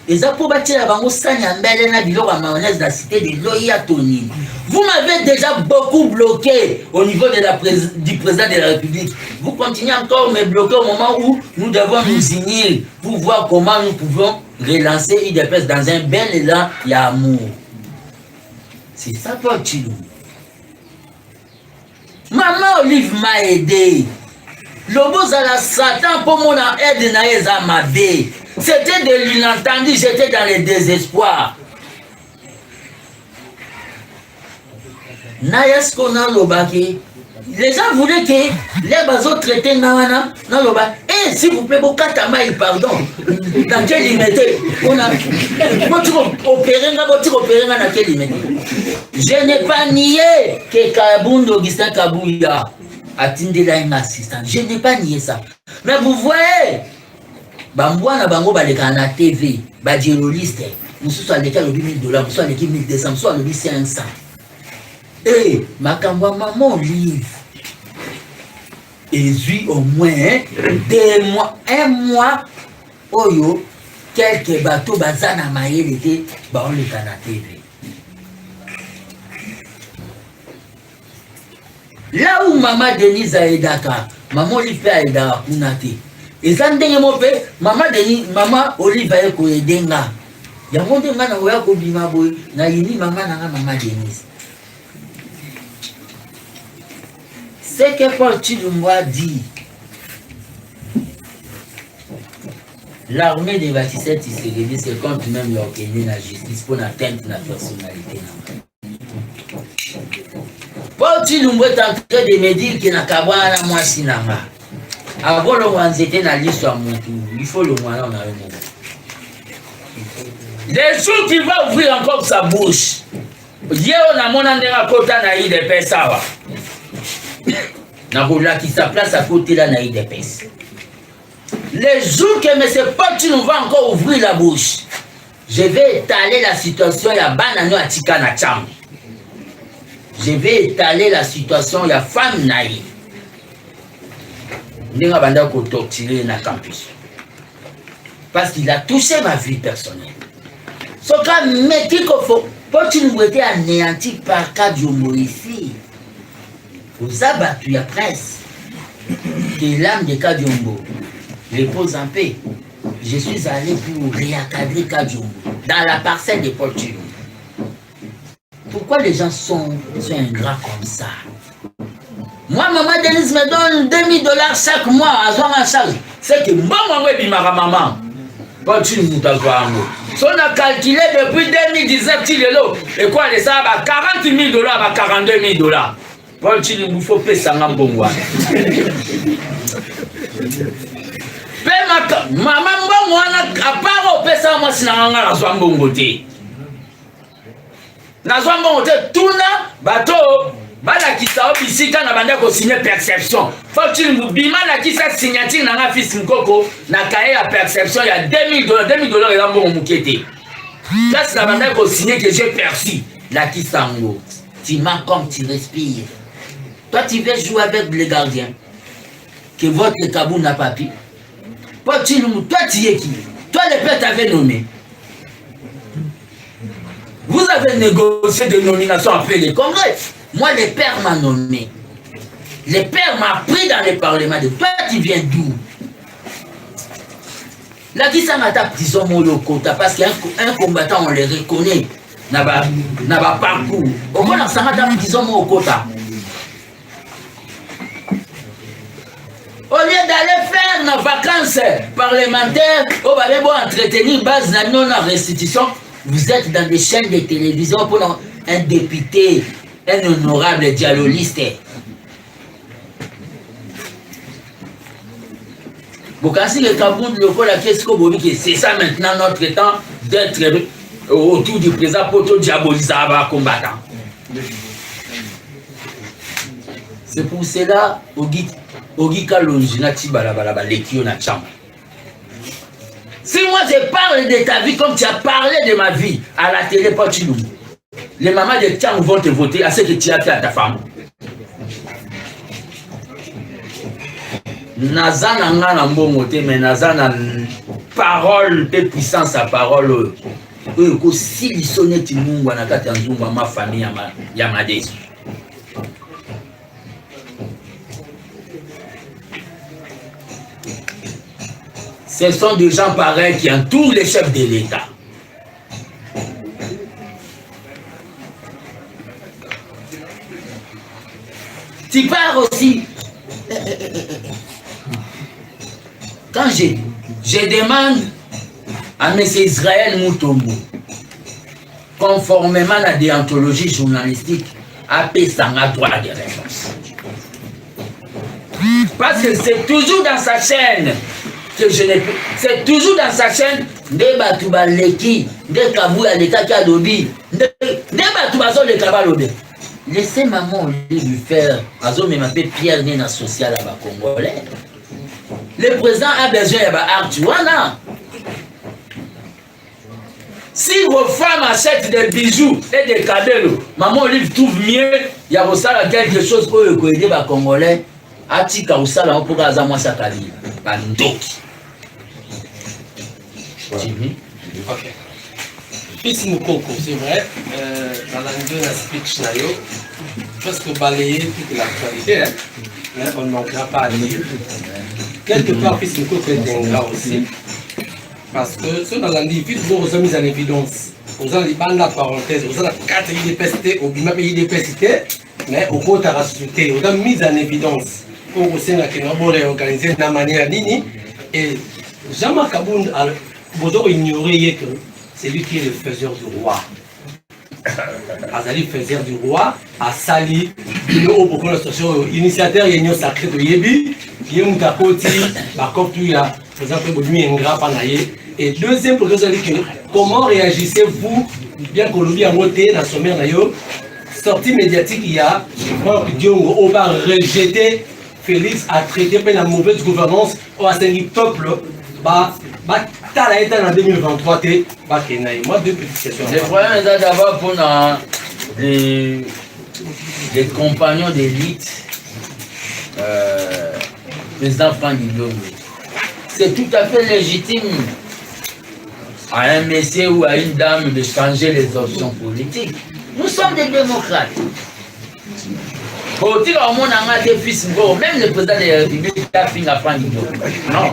Les approbateurs bango sanya mbele na biloko ya mayonnaise la cité de Loya Tony. Vous m'avez déjà beaucoup bloqué au niveau de du président de la République. Vous continuez encore à me bloquer au moment où nous devons nous unir pour voir comment nous pouvons relancer IDPS dans un bel élan et amour. C'est ça toi Chilumbu. Maman Olive m'a aidé. Lobo Zala Satan pour mon aide naïza mabé. C'était de l'inentendu, j'étais dans le désespoir. Naïs Kona Lobaki. Les gens voulaient que les bazos traités Nawana, Naloba. Eh, s'il vous plaît, Bokatamaï, pardon. Dans quelle limite on a opéré dans quelle limite? Je n'ai pas nié que Kabundo Augustin Kabouya a tindé là un assistant. Je n'ai pas nié ça. Mais vous voyez, Bambouana Bango Baleka na TV, Badjéroliste, nous sommes allés à $1000, nous sommes allés à $1200, nous sommes allés à 500. Eh, Makamba maman Olive. Et puis au moins 2 mois, 1 mois, oyo, quelques bateaux bazana maïe l'été, on les a na TV. Là où maman Denise a aidé, maman Olive a aidé à Kunate. Et ça ndenge mo pe, maman Denise, maman Olive a aidé nga. Ya monde nga na oya ko bima boy, na yini maman na maman Denise. C'est que Paul Chilumbu a dit. L'armée de Baptiste Tshisekedi, c'est contre même l'organisme la justice pour atteindre la personnalité. Paul Chilumbu est en train de me dire qu'il n'a qu'à voir à moi sinama. Avant le mois, c'était dans l'histoire mon tour. Il faut le mois là, on a un moment. Les jours qui va ouvrir encore sa bouche. Hier, on a mon endroit kota na IDPS sawa. Narola qui sa place à côté là na IDPS. Les jours que M. Paul Chilumbu va encore ouvrir la bouche, je vais étaler la situation ya banano à Tikana Cham. Je vais étaler la situation ya femme naïe. N'enga banda ko torturer na campus. Parce qu'il a touché ma vie personnelle. Ce cas métier qu'il faut, Paul Chilumbu était anéanti par Kadiombo ici. Vous abattu la presse que l'âme de Kadiombo repose en paix. Je suis allé pour réencadrer Kadiombo dans la parcelle de Paul Chilumbu. Pourquoi les gens sont ingrats comme ça? Moi, maman Denise me donne $2000 chaque mois à son charge. C'est que maman est ma maman. Paul Chilumbu si on a calculé depuis 2019, et quoi, les ça, $40 000, $42 000. Paul Chilumbu faut payer ça en bon mois. Maman, moi, à part au pesa, moi, si n'a pas bon côté. N'a pas bon côté, tout là, bateau, bala lakisa obisika na banda ko signer perception. Faut tu bima la ki sa signature na nga fils Nkoko na cahier ya perception ya $2000 $2000 ya mbongo mukete. Là c'est la banda ko signer que j'ai perçu la ki sango. Tu mens comme tu respires. Toi tu veux jouer avec les gardiens. Que votre Kabou n'a pas pu. Toi tu es qui? Toi le père t'avait nommé. Vous avez négocié des nominations après les congrès. Moi, le père m'a nommé. Le père m'a pris dans le parlement. De toi, tu viens d'où? Là, qui ça m'a ta prison, mon lokota? Parce qu'un combattant, on les reconnaît. N'a pas parcours. Au moins, ça m'a ta prison, mon lokota. Au lieu d'aller faire nos vacances parlementaires, on va aller entretenir base de non-restitution. Vous êtes dans des chaînes de télévision pour un député, un honorable dialogiste. Bokassi le Cameroun, le Pôle, qu'est-ce que c'est ça maintenant notre temps d'être autour du président pour tout diaboliser les combattants. C'est pour cela, Ogi Kalonji na Tibalaba, les Kyo na Cham. Si moi je parle de ta vie comme tu as parlé de ma vie à la télé, pas tu nous. Les mamans de Tchang vont te voter à ce que tu as fait à ta femme. Nazana na mbongote, mais Nazana parole, de puissance à parole. Si il sonne Timungwa na katanzumba ma famille ya madesu. Ce sont des gens pareils qui entourent les chefs de l'État. Tu pars aussi. Quand je demande à M. Israël Moutombo, conformément à la déontologie journalistique, à Pessanga droit de réponse. Parce que c'est toujours dans sa chaîne. C'est toujours dans sa chaîne de Batouba Leki, de Kabouya Leka Kadobi, de Batouba Zol de Kabalobe. Laissez maman lui faire, Azo me m'appelle Pierre Nena social à la Congolais. Le président a besoin d'Artuana. Si vos femmes achètent des bijoux et des cadeaux, maman lui trouve mieux, il y a aussi quelque chose pour le aider les Congolais. Atika Oussala pour Azamwa Sakali. Bandoki. Ok. Fils Nkoko, c'est vrai, dans la speech, parce que balayer toute l'actualité, hein, on ne manquera pas à dire. Quelque part, Fils Nkoko est un gars aussi, parce que ce dans l'individu, vous avez mis en évidence, vous avez dit, la parenthèse, vous avez 4 IDPST, ou même IDPST, mais au côté de la société, vous avez mis en évidence, pour vous savez que nous avons réorganisé de la manière nini, et Jean-Marc Kabound a vous ignoré que c'est lui qui est le faiseur du roi. Azali faiseur du roi, a sali, il a beaucoup de initiateur, il y a un sacré de Yebi, il y a un tapoti, par contre, il y a, par exemple, un grand panaye. Et deuxième pour comment réagissez-vous, bien que l'on a voté dans son sommaire, sortie médiatique, il y a, on va rejeter Félix a traité par la mauvaise gouvernance, ou à ce peuple, en 2023, moi deux petites questions. Le problème est d'abord pour les compagnons d'élite, président Franck Guillaume. C'est tout à fait légitime à un monsieur ou à une dame de changer les options politiques. Nous sommes des démocrates. Même le président de la République a fini à Franck Guillaume. Non.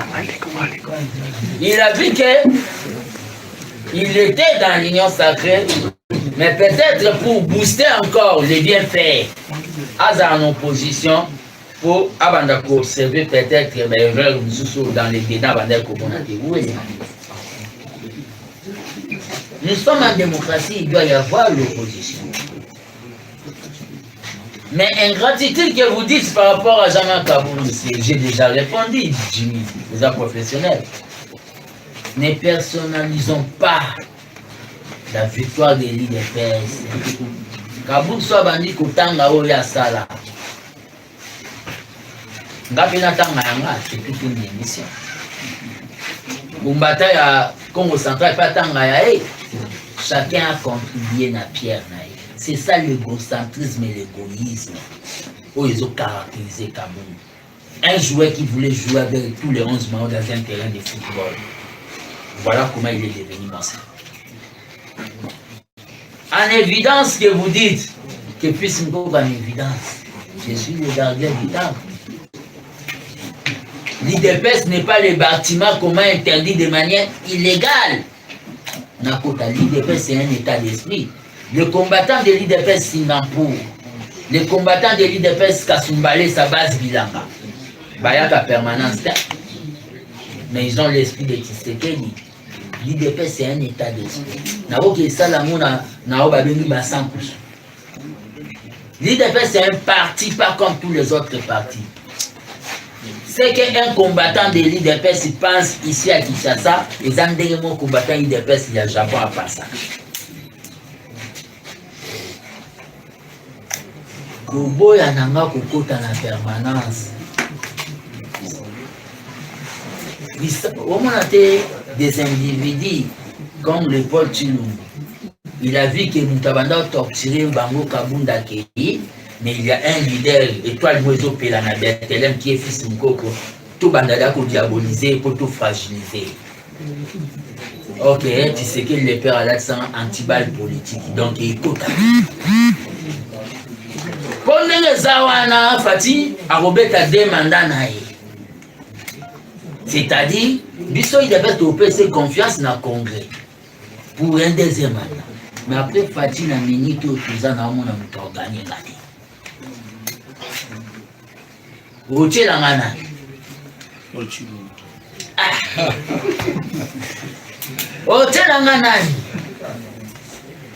Il a vu qu'il était dans l'union sacrée, mais peut-être pour booster encore les bienfaits, en opposition, pour observer peut-être dans les débats Nous sommes en démocratie, il doit y avoir l'opposition. Mais ingratitude que vous dites par rapport à Jean-Marc Kabound, j'ai déjà répondu, Jimmy, vous êtes professionnel. Ne personnalisons pas la victoire de l'IDPS Kaboul soit bandi kotanga oya sala. Ngapina tanga yanga, c'est toute une émission. Bumbata ya Congo Central, pas tanga ya chacun a contribué na pierre na. C'est ça l'égocentrisme et l'égoïsme. Oh, ils ont caractérisé Kaboul. Un joueur qui voulait jouer avec tous les 11 membres dans un terrain de football. Voilà comment il est devenu massacre. En évidence que vous dites que Fils Mkoko en évidence, je suis le gardien du temple. L'IDPS n'est pas le bâtiment commun interdit de manière illégale. Nakota, l'IDPS c'est un état d'esprit. Le combattant de l'IDPS Singapour, les combattants de l'IDPS Kassumbale, sa base Bilanga, Bayaka permanence, mais ils ont l'esprit de Tshisekedi. L'IDPS c'est un état d'esprit. L'IDPS c'est un parti, pas comme tous les autres partis. C'est qu'un combattant de l'IDPS pense ici à Kinshasa, et un des combattants l'IDPS il y a Japon à part ça. Koboya nanga kokota na permanence. On a des individus comme le Paul Chilumbu. Il a vu que Moutabanda a torturé Bango Kabunda Kei, mais il y a un leader, Étoile Moïse Pelana Bertelem, qui est Fils Mkoko. Tout Bandada pour diaboliser, pour tout fragiliser. Ok, tu sais que le père a l'accent anti-balle politique, donc il écoute. Pendant les Awana Fati, Arobeta demanda naïe. C'est-à-dire, Bisso il avait topé ses confiance dans le Congrès pour un deuxième mandat. Mais après Fati na minute tout ça na mona mutogani ngani. Oche la ngana. Oche la ngana.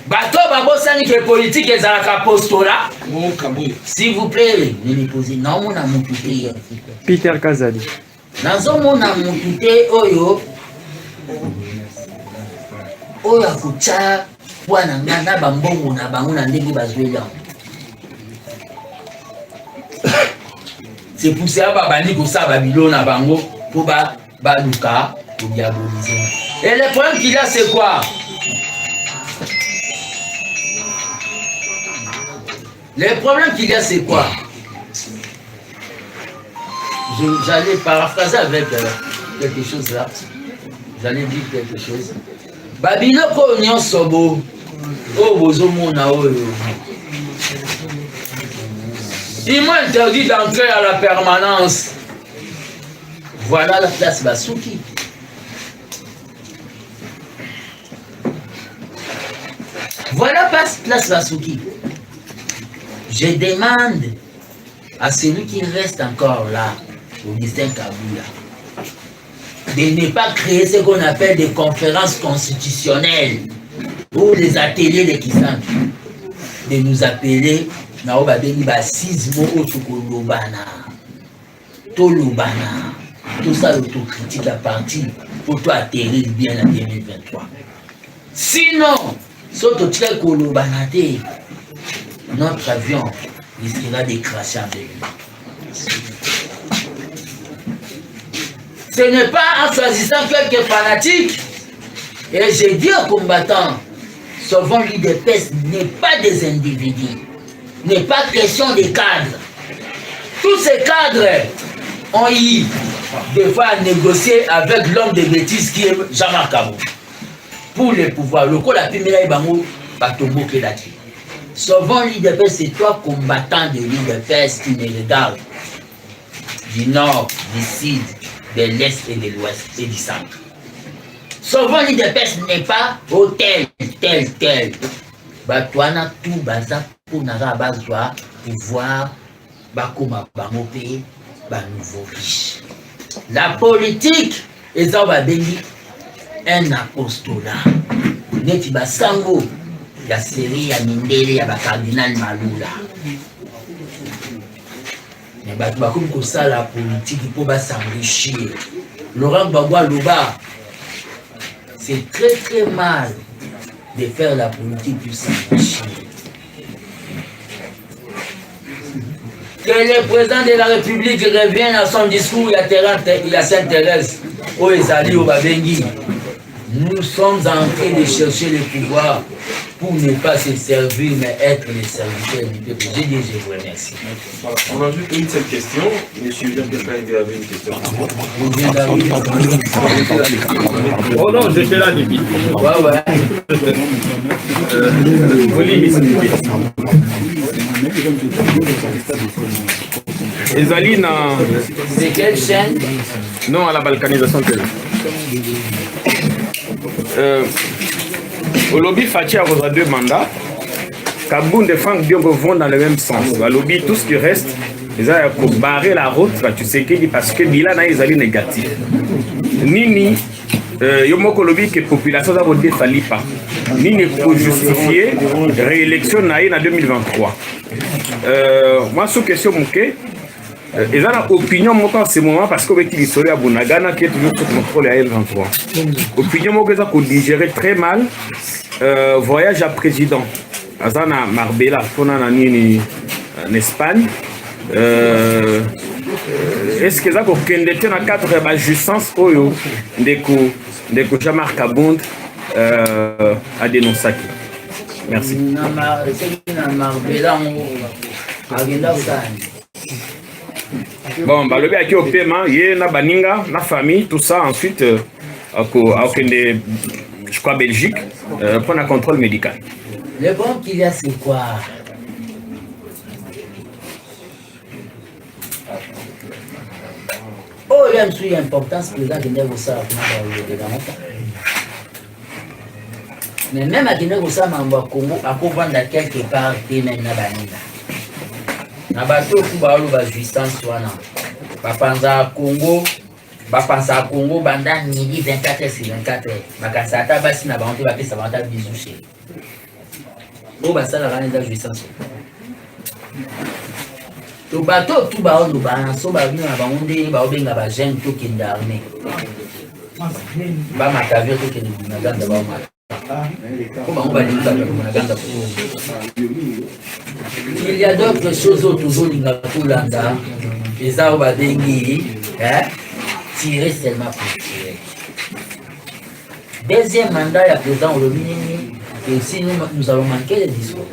Bato babosani que politique ezalaka postola. S'il vous plaît, ne me posez non mona mutute. Peter Kazadi. Nazomona mutute oyo oyo akucha wana ngana bambongo na bango na ndenge bazwela. C'est pour ça babandi ko sa babilo na bango pour baluka pour diaboliser. Et le problème qu'il a c'est quoi? Le problème qu'il y a c'est quoi? J'allais paraphraser avec quelque chose là. J'allais dire quelque chose. Babilo ko nyon sobo. Oh bozo mona oyo. Ils m'ont interdit d'entrer à la permanence. Voilà la place Basuki. Voilà place Basuki. Je demande à celui qui reste encore là, Augustin Kaboula, de ne pas créer ce qu'on appelle des conférences constitutionnelles ou des ateliers de Kisantu, de nous appeler Naobabeli Basismo Otukolobana, Tolobana, tout ça l'autocritique à partir pour toi atterrir bien en 2023. Sinon, Soto Tchel Kolobanate, notre avion risquera de cracher en 2020. Ce n'est pas en choisissant quelques fanatiques, et j'ai dit aux combattants, souvent l'IDPS n'est pas des individus, n'est pas question des cadres. Tous ces cadres ont eu des fois à négocier avec l'homme de bêtises qui est Jean-Marc Kabou pour le pouvoir. Le coup la première est Bango Batombo Kedati. Souvent l'IDPS c'est toi combattant de l'IDPS qui me regarde du nord, du sud, de l'est et de l'ouest et du centre. Souvent l'IDPS n'est pas au tel. Batouana tout baza pour n'avoir besoin pouvoir bakoma bamope ba nouveau riche. La politique est un apostolat. Neti basango ya série ya mindele ya cardinal Malula. Mais bakoum ko ça la politique pour s'enrichir. Laurent Gbagbo Loba, c'est très mal de faire la politique pour s'enrichir. Que le président de la République revienne à son discours, il y a Sainte-Thérèse, au Ezali, au Babengi. Nous sommes en train de chercher le pouvoir pour ne pas se servir, mais être les serviteurs du peuple. J'ai dit, je vous remercie. On ajoute une seule question. Monsieur Jean-Pierre avait une question. Oh non, j'étais là depuis. Ouais. Ezali na... C'est quelle chaîne? Non, à la balkanisation. Au lobby Fatia a 2 mandats. Kaboun et Franck Diongo vont dans le même sens. Au lobby, tout ce qui reste, ils ont barré la route, tu sais qu'il parce que Bilan a Ezali négatif. Nini, Yomoko lobby que la population a voté Falipa. Nini pour justifier réélection en 2023. Moi, sous question, ils ont une opinion en ce moment parce que l'histoire à Bunagana qui est toujours sous contrôle à L23. Opinion qu'ils ont digéré très mal. Voyage à président. Azana Marbella, en Espagne. Est-ce qu'ils ont candidaté dans le cadre de la justice de Jean-Marc Kabound à dénoncer? Merci. Bon, bah, le bien qui au paiement, il y a na baninga, na famille, tout ça. Ensuite, je crois Belgique, prendre un contrôle médical. Le bon qu'il y a, c'est quoi? Oh, il y a une importance que là, je n'ai pas ça. Mais même à Guinée-Bissau, Congo, à Congo, quelque part, et même na baninga. Na bateau tout ba olo ba jouissance wana bapanza Congo banda midi 24h/24 bakansa ata basi na bantu ba pesa banda bisou chez o basala rane da jouissance to bateau tout ba olo ba so ba bina ba onde ba obenga ba jeune to kenda armée ba matavio to kenda na ganda ba ma il y a d'autres choses autour de Landa, les arbres à dengue, tirer seulement pour tirer. Deuxième mandat, il y a président au lobby, et aussi nous allons manquer les discours.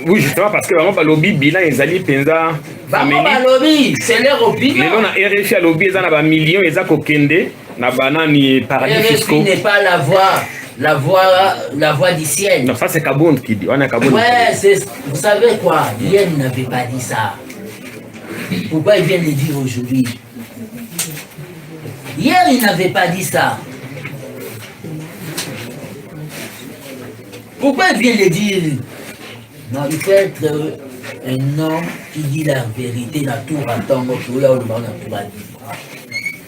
Oui, justement, parce que vraiment, le lobby, bilan, ils allaient penser. Lobby, c'est leur opinion. Mais on a RFI à lobby, ils ont un million, ils ont Kokende, na banani paradis fiscaux. RFI n'est pas la voix du ciel. Non, ça c'est Kabound qui dit. On a Kabound. Ouais, vous savez quoi? Hier, il n'avait pas dit ça. Pourquoi il vient de le dire aujourd'hui? Hier, il n'avait pas dit ça. Pourquoi il vient de le dire? Non, il faut être un homme qui dit la vérité dans tout temps.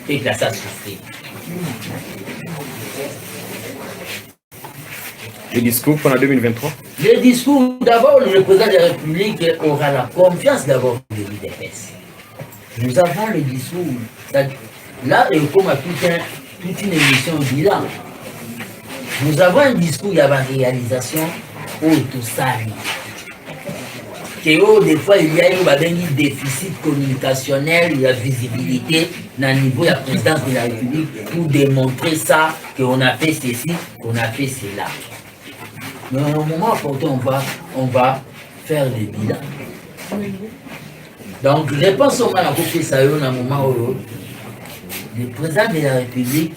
Et que ça souffre. Le discours pendant 2023? Le discours, d'abord, le président de la République aura la confiance d'abord de l'UDPS. Nous avons le discours. Là, comme à toute une émission bilan, nous avons un discours, il y a une réalisation où tout ça. Des fois, il y a un déficit communicationnel, il y a visibilité dans le niveau de la présidence de la République pour démontrer ça, qu'on a fait ceci, qu'on a fait cela. Mais au moment opportun, on va faire les bilans. Donc, réponse au mal à couper ça, au moment où le président de la République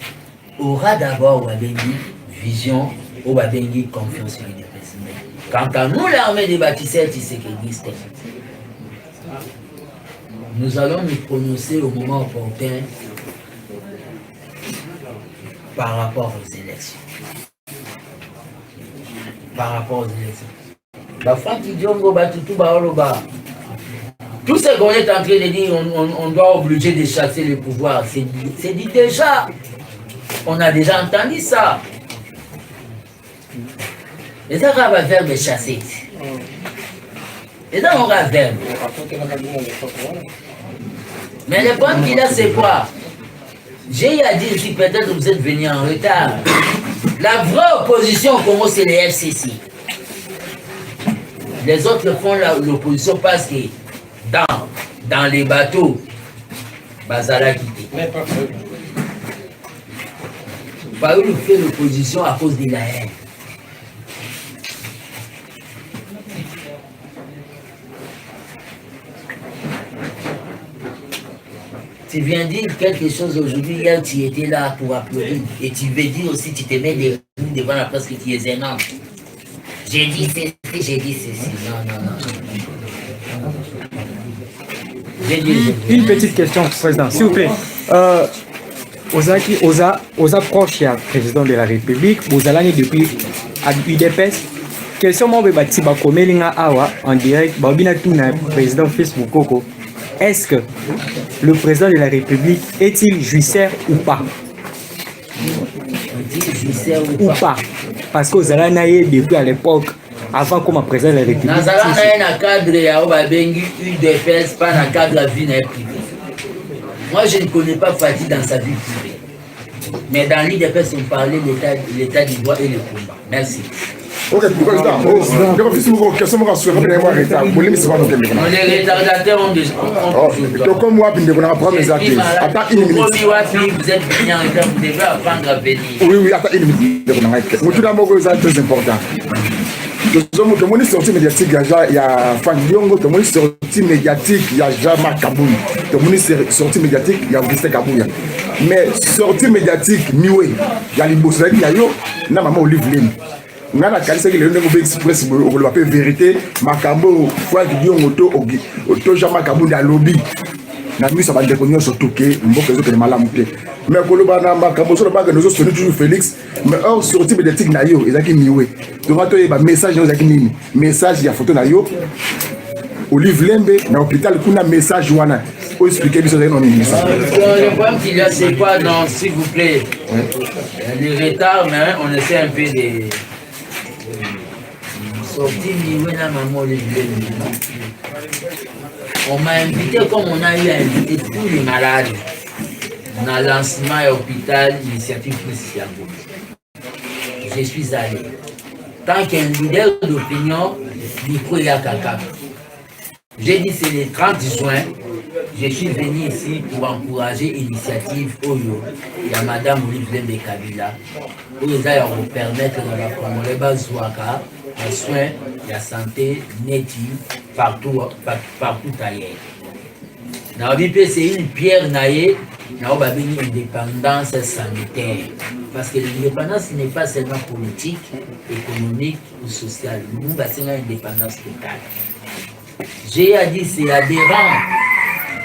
aura d'abord une vision, une confiance sur les présidents. Quant à nous, l'armée des bâtisseurs, tu sais qu'il existe. Nous allons nous prononcer au moment opportun par rapport aux élections. Par rapport aux élections. Tout ce qu'on est en train de dire, on doit obliger de chasser le pouvoir. C'est dit déjà. On a déjà entendu ça. Les Arabes va faire des chasser. Et là, on va faire. Mais le point qu'il a, c'est quoi? J'ai à dire si peut-être vous êtes venus en retard. La vraie opposition au Congo, c'est les FCC. Les autres font l'opposition parce que dans les bateaux, Bazala quitté. Mais pas fait. Par où il fait l'opposition à cause de la haine. Tu viens dire quelque chose aujourd'hui, hier tu étais là pour applaudir. Et tu veux dire aussi, tu te mets devant la presse que tu es un homme. J'ai dit ceci, j'ai dit ceci. Non. Une petite question, Président, s'il vous plaît. Aux approches du président de la République, vous allez depuis à UDPS. Question moi bati ba komelinga awa en direct babina tuna président Facebook Koko. Est-ce que le président de la République est-il jouisseur ou pas? Ou pas? Parce que vous allez depuis à l'époque avant comme président de la République. Nazala na cadre ya obabengi UDPS pas dans cadre la vie privée. Moi je ne connais pas Fati dans sa vie privée. Mais dans l'UDPS on parlait de l'état du droit et le combat. Merci. Ok, président, les retardateurs ont des... Comme moi, vous êtes venu en retard, vous devez apprendre à venir. Oui, attends une minute. C'est très important. Tout le monde est sorti médiatique, il y a Franck Diongo, tout le monde est sorti médiatique, il y a Jama Kaboun, tout le monde est sorti médiatique, il y a Augustin Kabouya. Mais sorti médiatique, Miwe, il y a l'Ibosaki, il y a Yo, n'a maman Olive Lim. Ngana kalisa ki le ngo express o lo appelle vérité makambo fois qui auto Jama Kaboun da lobby na mi ça va déconner surtout que mboka zo que malamu te mais ko lo bana makambo so lo ba que nous sommes toujours Félix mais hors sorti médiatique na yo ezaki Miwe donc to ba message ezaki nini message ya photo na yo Olive Lembe na hôpital kuna message wana pour expliquer biso non message le problème qu'il y a c'est quoi non s'il vous plaît les retards mais on essaie un peu de sortir Miwe na maman Olive Lembe. On m'a invité comme on a eu à inviter tous les malades. On a lancement à l'hôpital, initiative Christian. Je suis allé. Tant qu'un leader d'opinion, micro y a caca. J'ai dit c'est le 30 juin, je suis venu ici pour encourager l'initiative Oyo. Il y a Madame Olive Lembe Kabila. Pour les ailleurs vous permettre de la Congolais Bazouaka, les soins, la santé, neti, partout ailleurs. Dans la c'est une pierre naïe, dans la indépendance sanitaire. Parce que l'indépendance n'est pas seulement politique, économique ou sociale. Nous avons une indépendance totale. J'ai dit c'est adhérent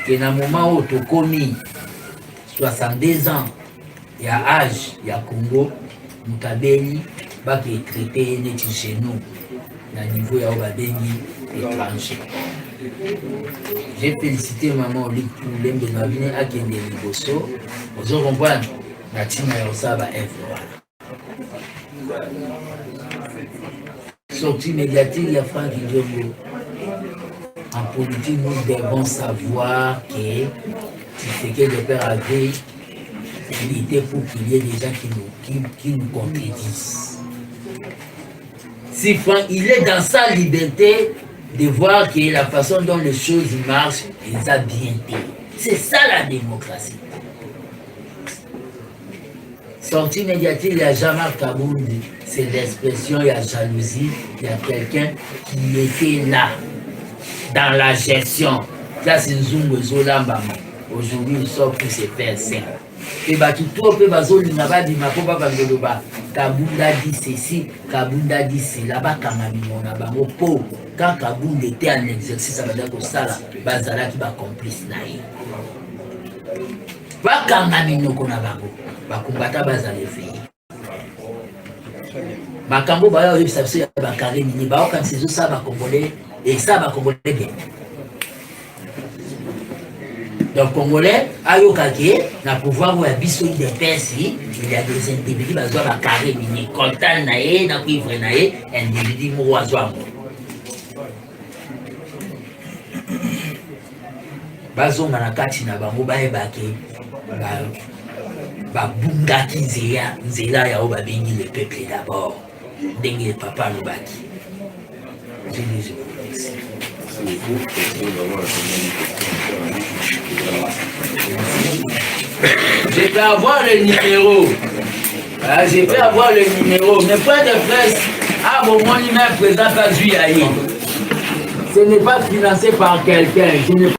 que dans le moment où tu as commis 62 ans, il y a âge, il y a Congo, Moutabeli, qui est traité chez nous, à niveau étranger. J'ai félicité maman Olive Lembe de Mavine à Kende Liboso. Vous avez compris, la team a Osaba F. Sortie médiatique, il y a Franck Diongo. En politique, nous devons savoir que ce que le père avait, il était pour qu'il y ait des gens qui nous contredisent. Si Franck, il est dans sa liberté de voir que la façon dont les choses marchent, il a bien dit. C'est ça la démocratie. Sortie médiatique, il y a Jamar Kaboun, c'est l'expression, il y a jalousie, il y a quelqu'un qui était là, dans la gestion. Ça, c'est Zungo Zolambama. Aujourd'hui, il sort pour se faire simple. Et bah, tout le monde n'a dit, Kabunda dit ceci, Kabunda dit cela, quand Kabunda était en exercice, ça veut dire que ça, Bazala qui va complice. Pas Kangamino qu'on a combattu Bazala fait. Makambo Baya, il s'est fait un carré, il va quand c'est ça, va congolais, et ça va congolais bien. Donc, Congolais, Ayokake, na pouvoir où il y a des personnes, il y a des individus qui ont carré, ils sont contents, ils sont cuivre, individus qui sont bazo manakati na bango bayebake babungaki nzela ya oba bengi le peuple d'abord ndenge papa lobaki. Je vous remercie. beaucoup. Question vraiment la Je peux avoir le numéro. Ah, je peux avoir le numéro. Mais point de presse, à mon moment, présent à Juyaï. Ce n'est pas financé par quelqu'un.